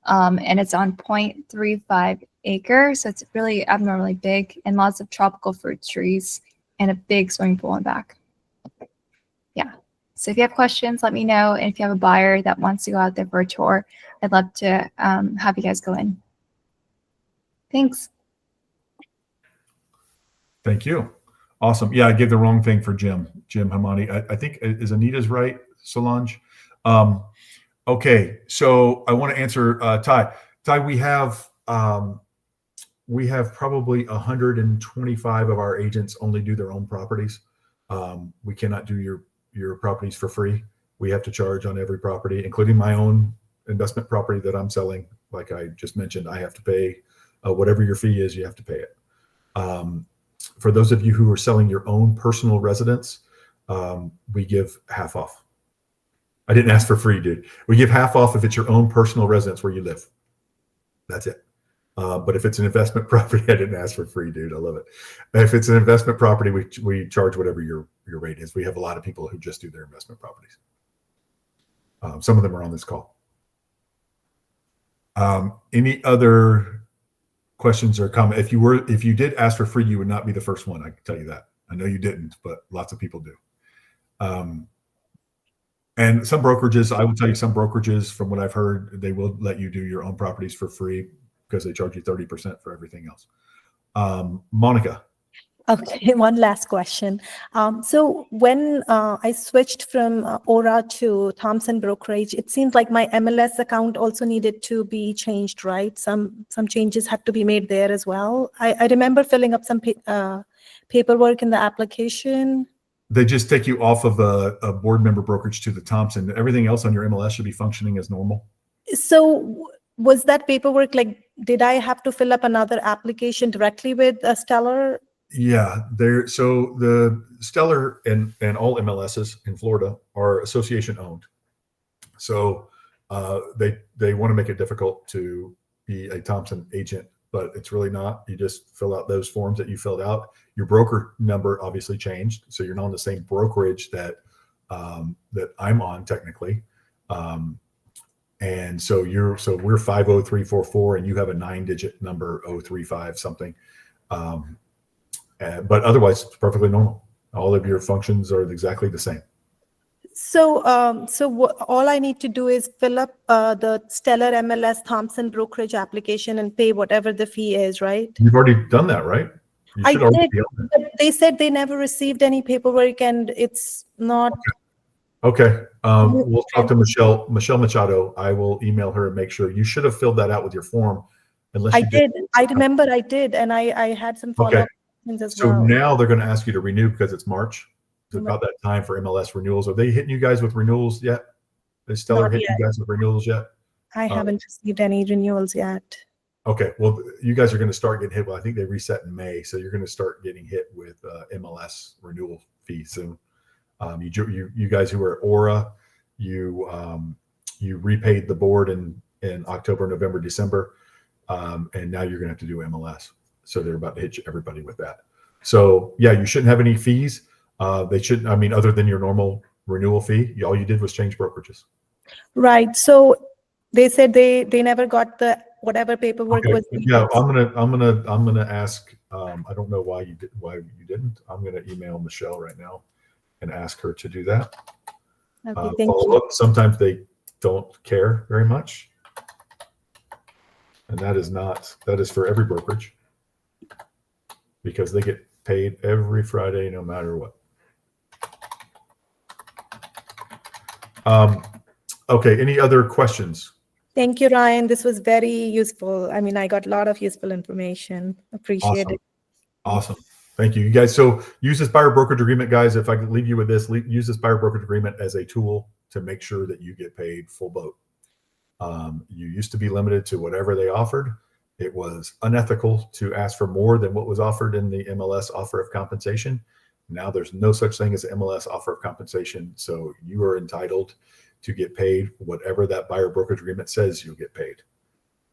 And it's on 0.35 acres, so it's really abnormally big, and lots of tropical fruit trees and a big swimming pool in back. Yeah. So if you have questions, let me know. And if you have a buyer that wants to go out there for a tour, I'd love to have you guys go in. Thanks. Thank you. Awesome. Yeah, I gave the wrong thing for Jim Hamani. I think is Anita's right, Solange. Okay, so I want to answer Ty. Ty, we have probably 125 of our agents only do their own properties. We cannot do your properties for free. We have to charge on every property, including my own investment property that I'm selling. Like I just mentioned, I have to pay whatever your fee is, you have to pay it. For those of you who are selling your own personal residence, we give half off. I didn't ask for free, dude. We give half off if it's your own personal residence where you live. That's it. But if it's an investment property, I didn't ask for free, dude. I love it. If it's an investment property, we charge whatever your rate is. We have a lot of people who just do their investment properties. Some of them are on this call. Any other questions or comments? If you did ask for free, you would not be the first one. I can tell you that. I know you didn't, but lots of people do. And some brokerages, I will tell you, some brokerages, from what I've heard, they will let you do your own properties for free because they charge you 30% for everything else. Monica. Okay, one last question. So when I switched from Aura to Thompson Brokerage, it seems like my MLS account also needed to be changed, right? Some changes had to be made there as well. I remember filling up some paperwork in the application. They just take you off of a board member brokerage to the Thompson. Everything else on your MLS should be functioning as normal. So was that paperwork, like, did I have to fill up another application directly with Stellar? Yeah, so the Stellar and all MLSs in Florida are association owned. So they want to make it difficult to be a Thompson agent, but it's really not. You just fill out those forms that you filled out. Your broker number obviously changed, so you're not on the same brokerage that I'm on technically. And so we're 50344 and you have a 9-digit number 035 something. But otherwise it's perfectly normal. All of your functions are exactly the same. So all I need to do is fill up the Stellar MLS Thompson Brokerage application and pay whatever the fee is, right? You've already done that, right? You I should already did, be on that. but they said they never received any paperwork and it's not. Okay. We'll talk to Michelle Machado. I will email her and make sure. You should have filled that out with your form. Unless I you did. I remember I did. And I had some follow-up questions as So well. now they're going to ask you to renew because it's March. It's about that time for MLS renewals. Are they hitting you guys with renewals yet? Is Stellar Not hitting yet. you guys with renewals yet? I haven't received any renewals yet. Okay. Well, you guys are going to start getting hit. Well, I think they reset in May. So you're going to start getting hit with MLS renewal fee soon. You guys who are at Aura, you repaid the board in October, November, December. And now you're going to have to do MLS. So they're about to hit everybody with that. So yeah, you shouldn't have any fees. They shouldn't, I mean, other than your normal renewal fee, all you did was change brokerages. Right. So they said they never got the whatever paperwork Okay. was. Yeah, I'm gonna ask. I don't know why you didn't. I'm gonna email Michelle right now and ask her to do that. Okay, thank Follow you. up. Sometimes they don't care very much, and that is for every brokerage because they get paid every Friday no matter what. Okay, any other questions? Thank you, Ryan. This was very useful. I mean, I got a lot of useful information. Appreciate it. Awesome. Thank you. You guys, so use this buyer brokerage agreement, guys. If I could leave you with this, use this buyer brokerage agreement as a tool to make sure that you get paid full boat. You used to be limited to whatever they offered. It was unethical to ask for more than what was offered in the MLS offer of compensation. Now there's no such thing as an MLS offer of compensation. So you are entitled to get paid whatever that buyer brokerage agreement says you'll get paid.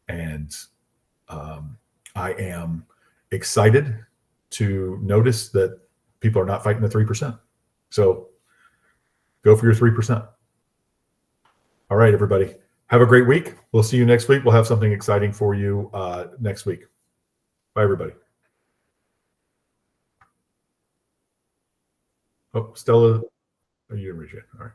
And I am excited to notice that people are not fighting the 3%. So go for your 3%. All right, everybody. Have a great week. We'll see you next week. We'll have something exciting for you next week. Bye, everybody. Oh, Stella, you didn't reach it. All right.